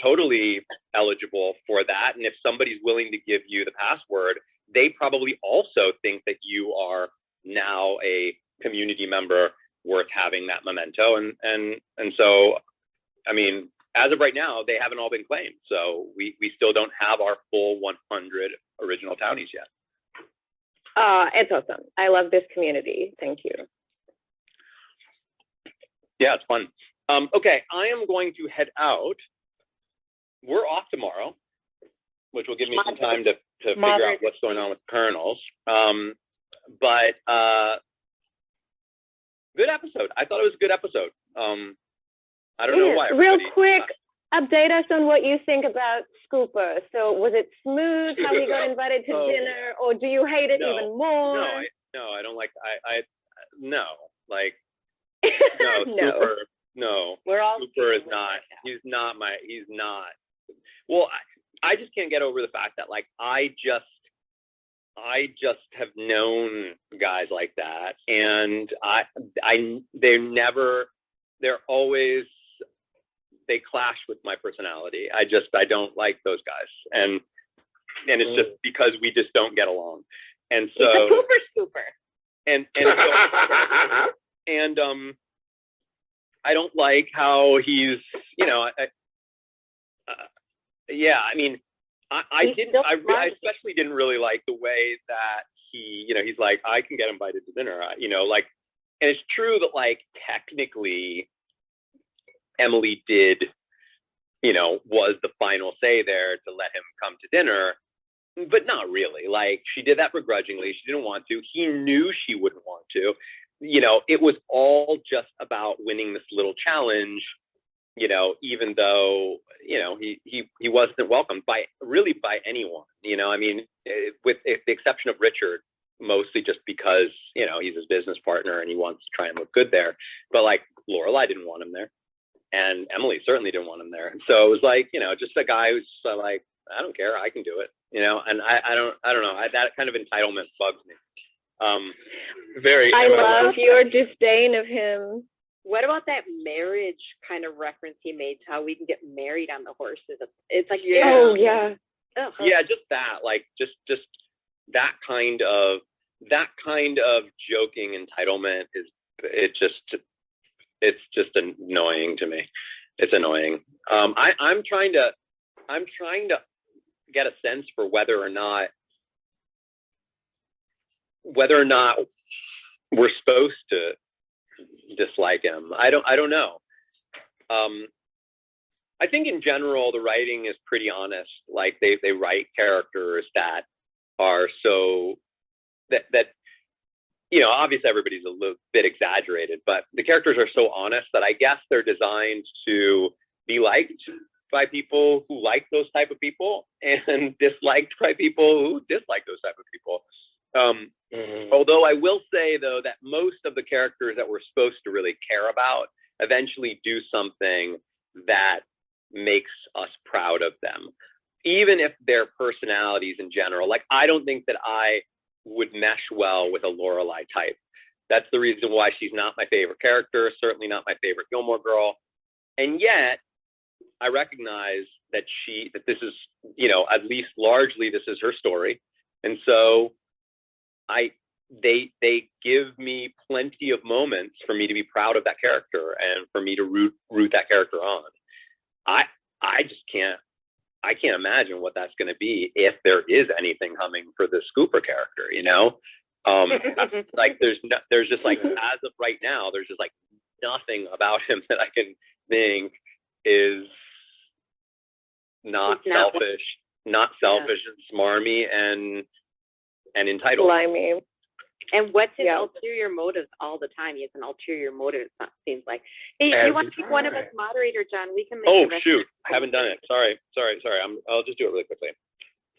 totally eligible for that. And if somebody's willing to give you the password, they probably also think that you are now a community member worth having that memento. And so, I mean, as of right now, they haven't all been claimed. So we still don't have our full 100 original townies yet. It's awesome. I love this community. Thank you. Yeah, it's fun. Okay, I am going to head out. We're off tomorrow, which will give me some time to figure out what's going on with Colonels. But good episode. I thought it was a good episode. I don't know why. Real quick, update us on what you think about Scooper. So was it smooth how he got invited to dinner, or do you hate it even more? No, I don't like. No, like no, No. Scooper. No, We're all Scooper is not. He's not. Well, I just can't get over the fact that like I just have known guys like that, and they're always, they clash with my personality. I don't like those guys, and it's just because we just don't get along, and so He's a Cooper Scooper. and I don't like how he's, you know, yeah, I mean, I especially didn't really like the way that he, you know, he's like, I can get invited to dinner, you know, like, and it's true that like technically Emily did, you know, was the final say there to let him come to dinner, but not really. Like, she did that begrudgingly. She didn't want to. He knew she wouldn't want to. You know, it was all just about winning this little challenge, you know, even though, you know, he wasn't welcomed by anyone, you know. I mean, with the exception of Richard, mostly just because, you know, he's his business partner and he wants to try and look good there. But like Lorelai didn't want him there, and Emily certainly didn't want him there. And so it was like, you know, just a guy who's like, I don't care, I can do it, you know. And I don't know, that kind of entitlement bugs me. I love your disdain of him. What about that marriage kind of reference he made to how we can get married on the horses? It's like, Oh yeah. Yeah, just that, like, just that kind of joking entitlement it's just annoying to me. It's annoying. I'm trying to get a sense for whether or not we're supposed to dislike him. I don't know. I think in general the writing is pretty honest. Like they write characters that are so that you know, obviously everybody's a little bit exaggerated, but the characters are so honest that I guess they're designed to be liked by people who like those type of people and disliked by people who dislike those type of people. Although I will say though that most of the characters that we're supposed to really care about eventually do something that makes us proud of them, even if their personalities in general, like I don't think that I would mesh well with a Lorelai type. That's the reason why she's not my favorite character, certainly not my favorite Gilmore Girl. And yet I recognize that this is, you know, at least largely this is her story. And so they give me plenty of moments for me to be proud of that character and for me to root that character on. I just can't imagine what that's going to be if there is anything coming for the Scooper character, you know. Like there's just like, as of right now, there's just like nothing about him that I can think is not selfish and smarmy and entitled. Slimy. And what's his ulterior motives all the time? He has an ulterior motive, it seems like. Hey, if you want to pick one of us moderator, John, we can make Oh, shoot. I haven't done it. Sorry. I'll just do it really quickly.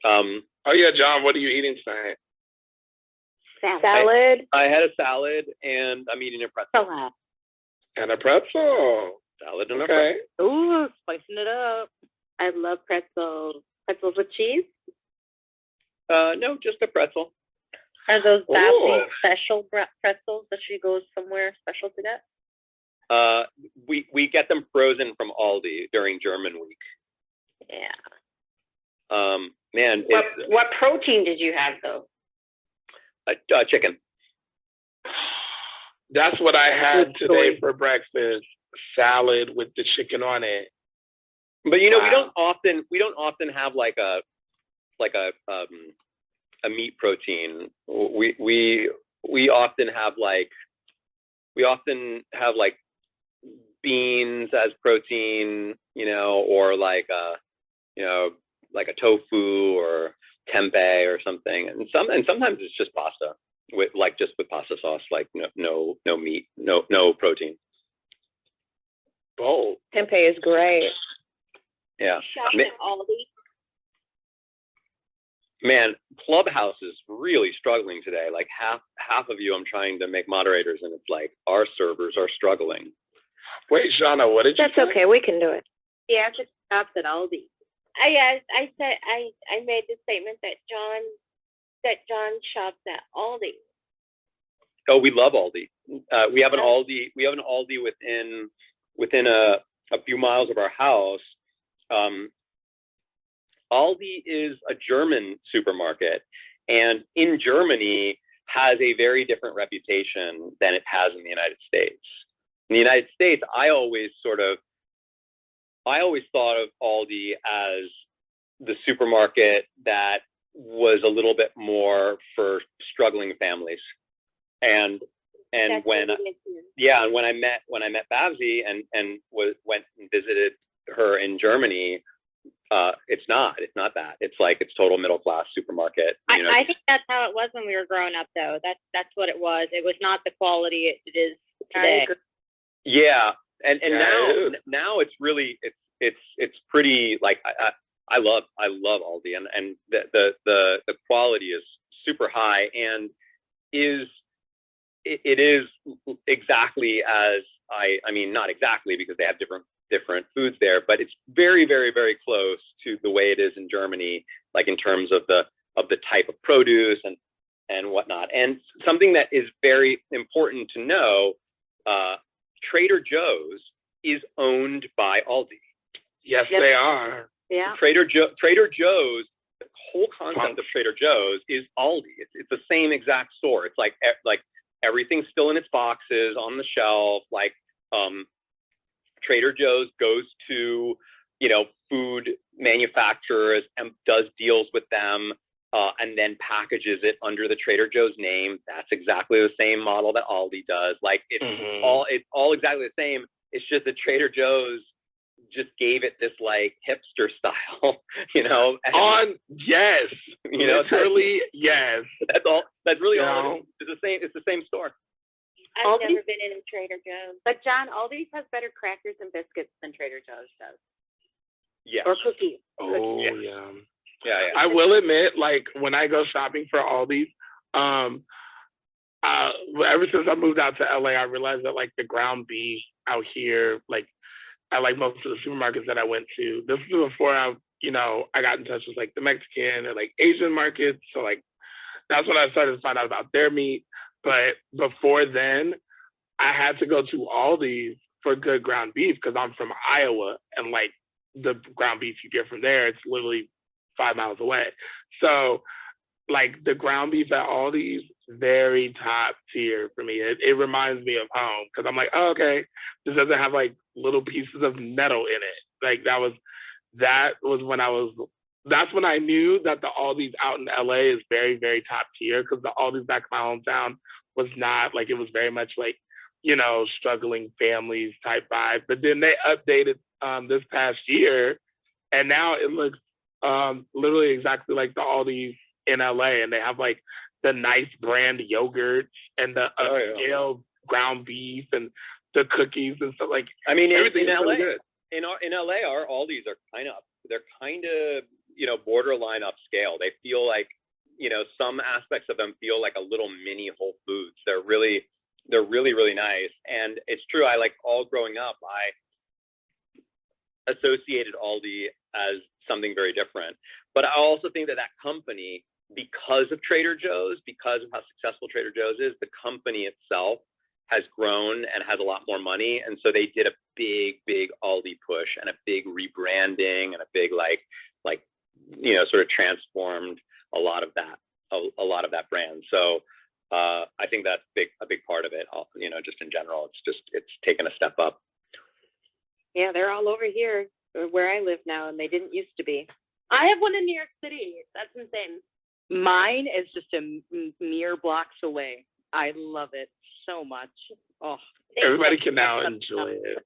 Oh, yeah, John, what are you eating tonight? Salad. I had a salad, and I'm eating a pretzel. And a pretzel. Salad and a pretzel. Ooh, spicing it up. I love pretzels. Pretzels with cheese? No, just a pretzel. Are those Babsy special pretzels that she goes somewhere special to get? We get them frozen from Aldi during German week. Yeah. Man, What protein did you have though? chicken. That's what I had today for breakfast. Salad with the chicken on it. But you know, Wow. we don't often have like a meat protein. We often have like beans as protein, you know, or like like a tofu or tempeh or something, and sometimes it's just pasta with pasta sauce, like no meat, no protein. Bold. Tempeh is great. Yeah. Shop at Aldi. Man, Clubhouse is really struggling today. Like half of you I'm trying to make moderators, and it's like our servers are struggling. Wait, Shauna, what did you That's say? okay. We can do it. He actually shops at Aldi. I said I made the statement that John shops at Aldi. Oh, we love Aldi. We have an Aldi. We have an Aldi within a few miles of our house. Aldi is a German supermarket, and in Germany has a very different reputation than it has in the United States. In the United States, I always thought of Aldi as the supermarket that was a little bit more for struggling families. And That's when what it is here. yeah, and when I met Babsy and went and visited her in Germany, it's not that. It's like it's total middle class supermarket. You know? I think that's how it was when we were growing up, though. That's what it was. It was not the quality it is today. Yeah, and Yeah, now it's really it's pretty, like I love Aldi, and the quality is super high, and it is exactly as I mean, not exactly, because they have different foods there, but it's very, very, very close to the way it is in Germany, like in terms of the type of produce and whatnot. And something that is very important to know, Trader Joe's is owned by Aldi. Yes, they are. Yeah. Trader Joe's, the whole concept of Trader Joe's is Aldi. It's the same exact store. It's like everything's still in its boxes on the shelf. Like Trader Joe's goes to, you know, food manufacturers and does deals with them, and then packages it under the Trader Joe's name. That's exactly the same model that Aldi does. Like it's all exactly the same. It's just that Trader Joe's just gave it this like hipster style, you know. Yes, you know, literally, yes. That's all. That's really You all. know? It's the same. It's the same store. I've Aldi? never been in a Trader Joe's. But John, Aldi's has better crackers and biscuits than Trader Joe's does. Yeah. Or cookies. Oh, Yeah. yeah. Yeah. I will admit, like when I go shopping for Aldi's, ever since I moved out to LA, I realized that like the ground beef out here, like I like most of the supermarkets that I went to. This is before I got in touch with like the Mexican or like Asian markets. So like that's when I started to find out about their meat. But before then, I had to go to Aldi's for good ground beef because I'm from Iowa, and like the ground beef you get from there, it's literally 5 miles away. So like the ground beef at Aldi's, very top tier for me. It reminds me of home because I'm like, oh, okay, this doesn't have like little pieces of metal in it. Like that's when I knew that the Aldi's out in LA is very, very top tier, because the Aldi's back in my hometown was not, like, it was very much like, you know, struggling families type vibe. But then they updated this past year, and now it looks literally exactly like the Aldi's in LA, and they have like the nice brand yogurts and the upscale ground beef and the cookies and stuff. Like, I mean, everything in is LA, really good. in LA, our Aldi's are kind of, you know, borderline upscale. They feel like, you know, some aspects of them feel like a little mini Whole Foods. They're really, really nice. And it's true. I like, all growing up, I associated Aldi as something very different. But I also think that company, because of Trader Joe's, because of how successful Trader Joe's is, the company itself has grown and has a lot more money, and so they did a big Aldi push and a big rebranding and a big like sort of transformed a lot of that brand. So I think that's a big part of it. Just in general, it's taken a step up. Yeah, they're all over here where I live now, and they didn't used to be. I have one in New York City. That's insane. Mine is just a mere blocks away. I love it so much. Oh, Everybody can now enjoy it.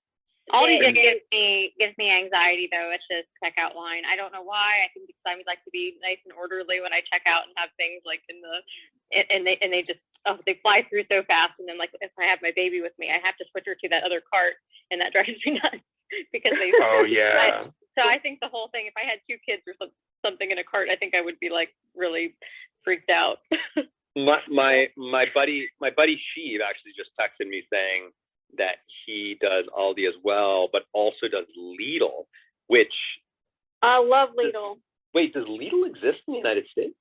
Aldi gives me anxiety though at this checkout line. I don't know why. I think because I would like to be nice and orderly when I check out and have things like they just they fly through so fast. And then like if I have my baby with me, I have to switch her to that other cart, and that drives me nuts because they. Oh yeah. So I think the whole thing. If I had 2 kids or something in a cart, I think I would be like really freaked out. My buddy Sheev actually just texted me saying that he does Aldi as well, but also does Lidl, which I love Lidl. Wait, does Lidl exist in the United States?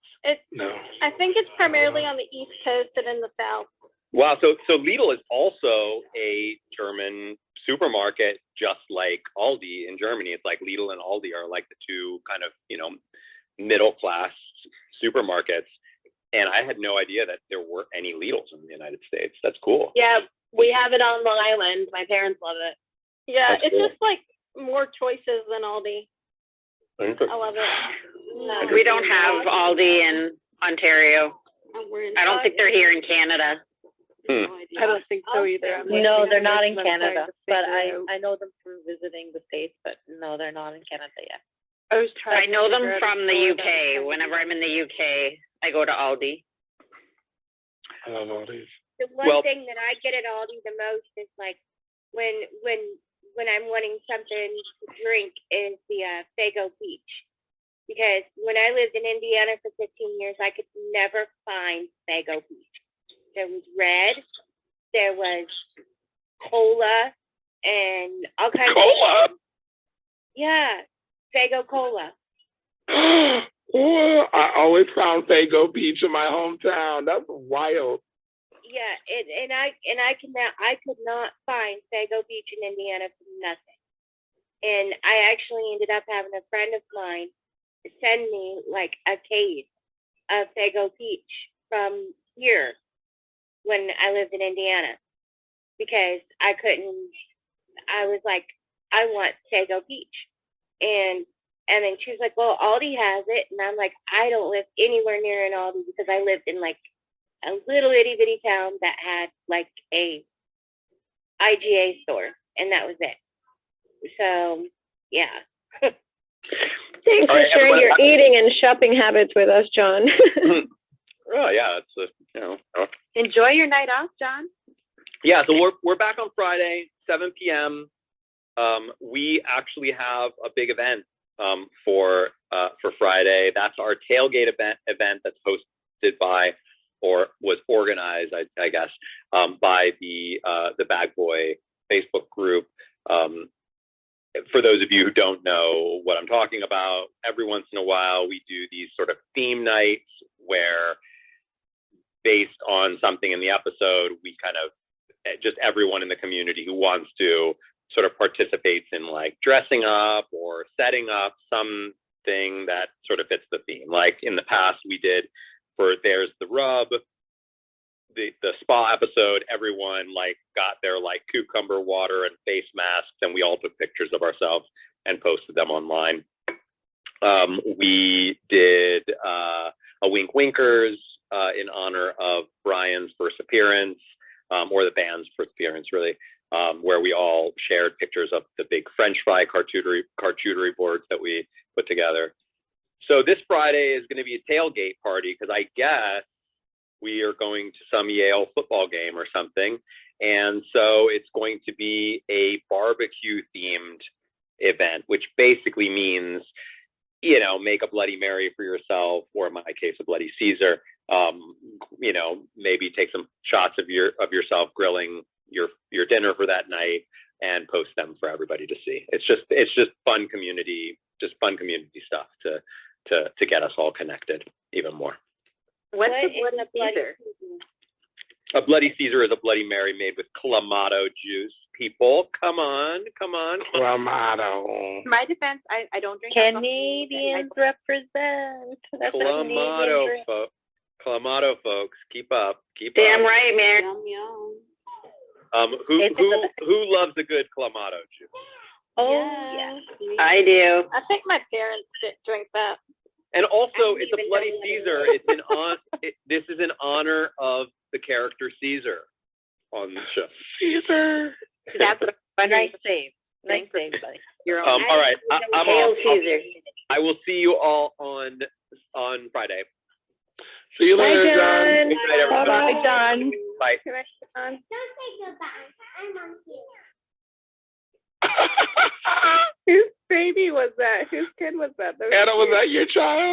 No. I think it's primarily on the East Coast and in the South. Wow, so Lidl is also a German supermarket, just like Aldi in Germany. It's like Lidl and Aldi are like the 2 kind of middle class supermarkets. And I had no idea that there were any Lidls in the United States. That's cool. Yeah, we have it on Long Island. My parents love it. Yeah, That's it's cool. just like more choices than Aldi. I love it. No. We don't have Aldi in Ontario. I don't think they're here in Canada. I don't think so either. No, they're not in Canada, but I know them from visiting the States, but no, they're not in Canada yet. I know them from the UK. Whenever I'm in the UK, I go to Aldi. I love all these. The one thing that I get at Aldi the most is like when I'm wanting something to drink is the Faygo Peach. Because when I lived in Indiana for 15 years, I could never find Faygo Peach. There was red, there was cola, and all kinds Cola? of. Yeah, Faygo Cola. I always found Faygo Beach in my hometown. That's wild. Yeah, I could not find Faygo Beach in Indiana for nothing. And I actually ended up having a friend of mine send me like a case of Faygo Peach from here when I lived in Indiana, because I was like, I want Faygo Peach. And then she was like, well, Aldi has it. And I'm like, I don't live anywhere near an Aldi because I lived in like a little itty bitty town that had like a IGA store, and that was it. So, yeah. Thanks for sharing your eating and shopping habits with us, John. Oh yeah, it's Enjoy your night off, John. Yeah, so we're back on Friday, 7 p.m. We actually have a big event for Friday. That's our tailgate event that's hosted by, or was organized, I guess, by the Bag Boy Facebook group. For those of you who don't know what I'm talking about, every once in a while we do these sort of theme nights where, based on something in the episode, we kind of, just everyone in the community who wants to sort of participates in like dressing up or setting up something that sort of fits the theme. Like in the past we did for There's the Rub, the spa episode, everyone like got their like cucumber water and face masks, and we all took pictures of ourselves and posted them online. We did a Wink Winkers in honor of Brian's first appearance, or the band's first appearance, really, where we all shared pictures of the big French fry charcuterie boards that we put together. So this Friday is going to be a tailgate party, because I guess we are going to some Yale football game or something. And so it's going to be a barbecue themed event, which basically means, you know, make a Bloody Mary for yourself, or in my case, a Bloody Caesar. You know, maybe take some shots of yourself grilling your dinner for that night and post them for everybody to see. It's just fun community stuff to get us all connected even more. What's the Bloody Caesar? A Bloody Caesar is a Bloody Mary made with clamato juice. People, come on. Clamato. In my defense, I don't drink alcohol. Canadians represent. That's a Canadian Clamato, drink. Clamato, folks. Keep up. Damn right, Mary. Yum, yum. Who loves a good clamato juice? Oh, Yeah. I do. I think my parents drink that. And also, don't it's a even Bloody know what it Caesar. This is in honor of the character Caesar on the show. Caesar. That's what I'm Nice save. Nice Thanks, save, buddy. You're on. All right, I'm Hail off. Caesar. I will see you all on Friday. See you later, John. Good night, everybody. Bye, John. Bye. Don't say goodbye. I'm on here. Whose baby was that? Whose kid was that? Anna, was that your child?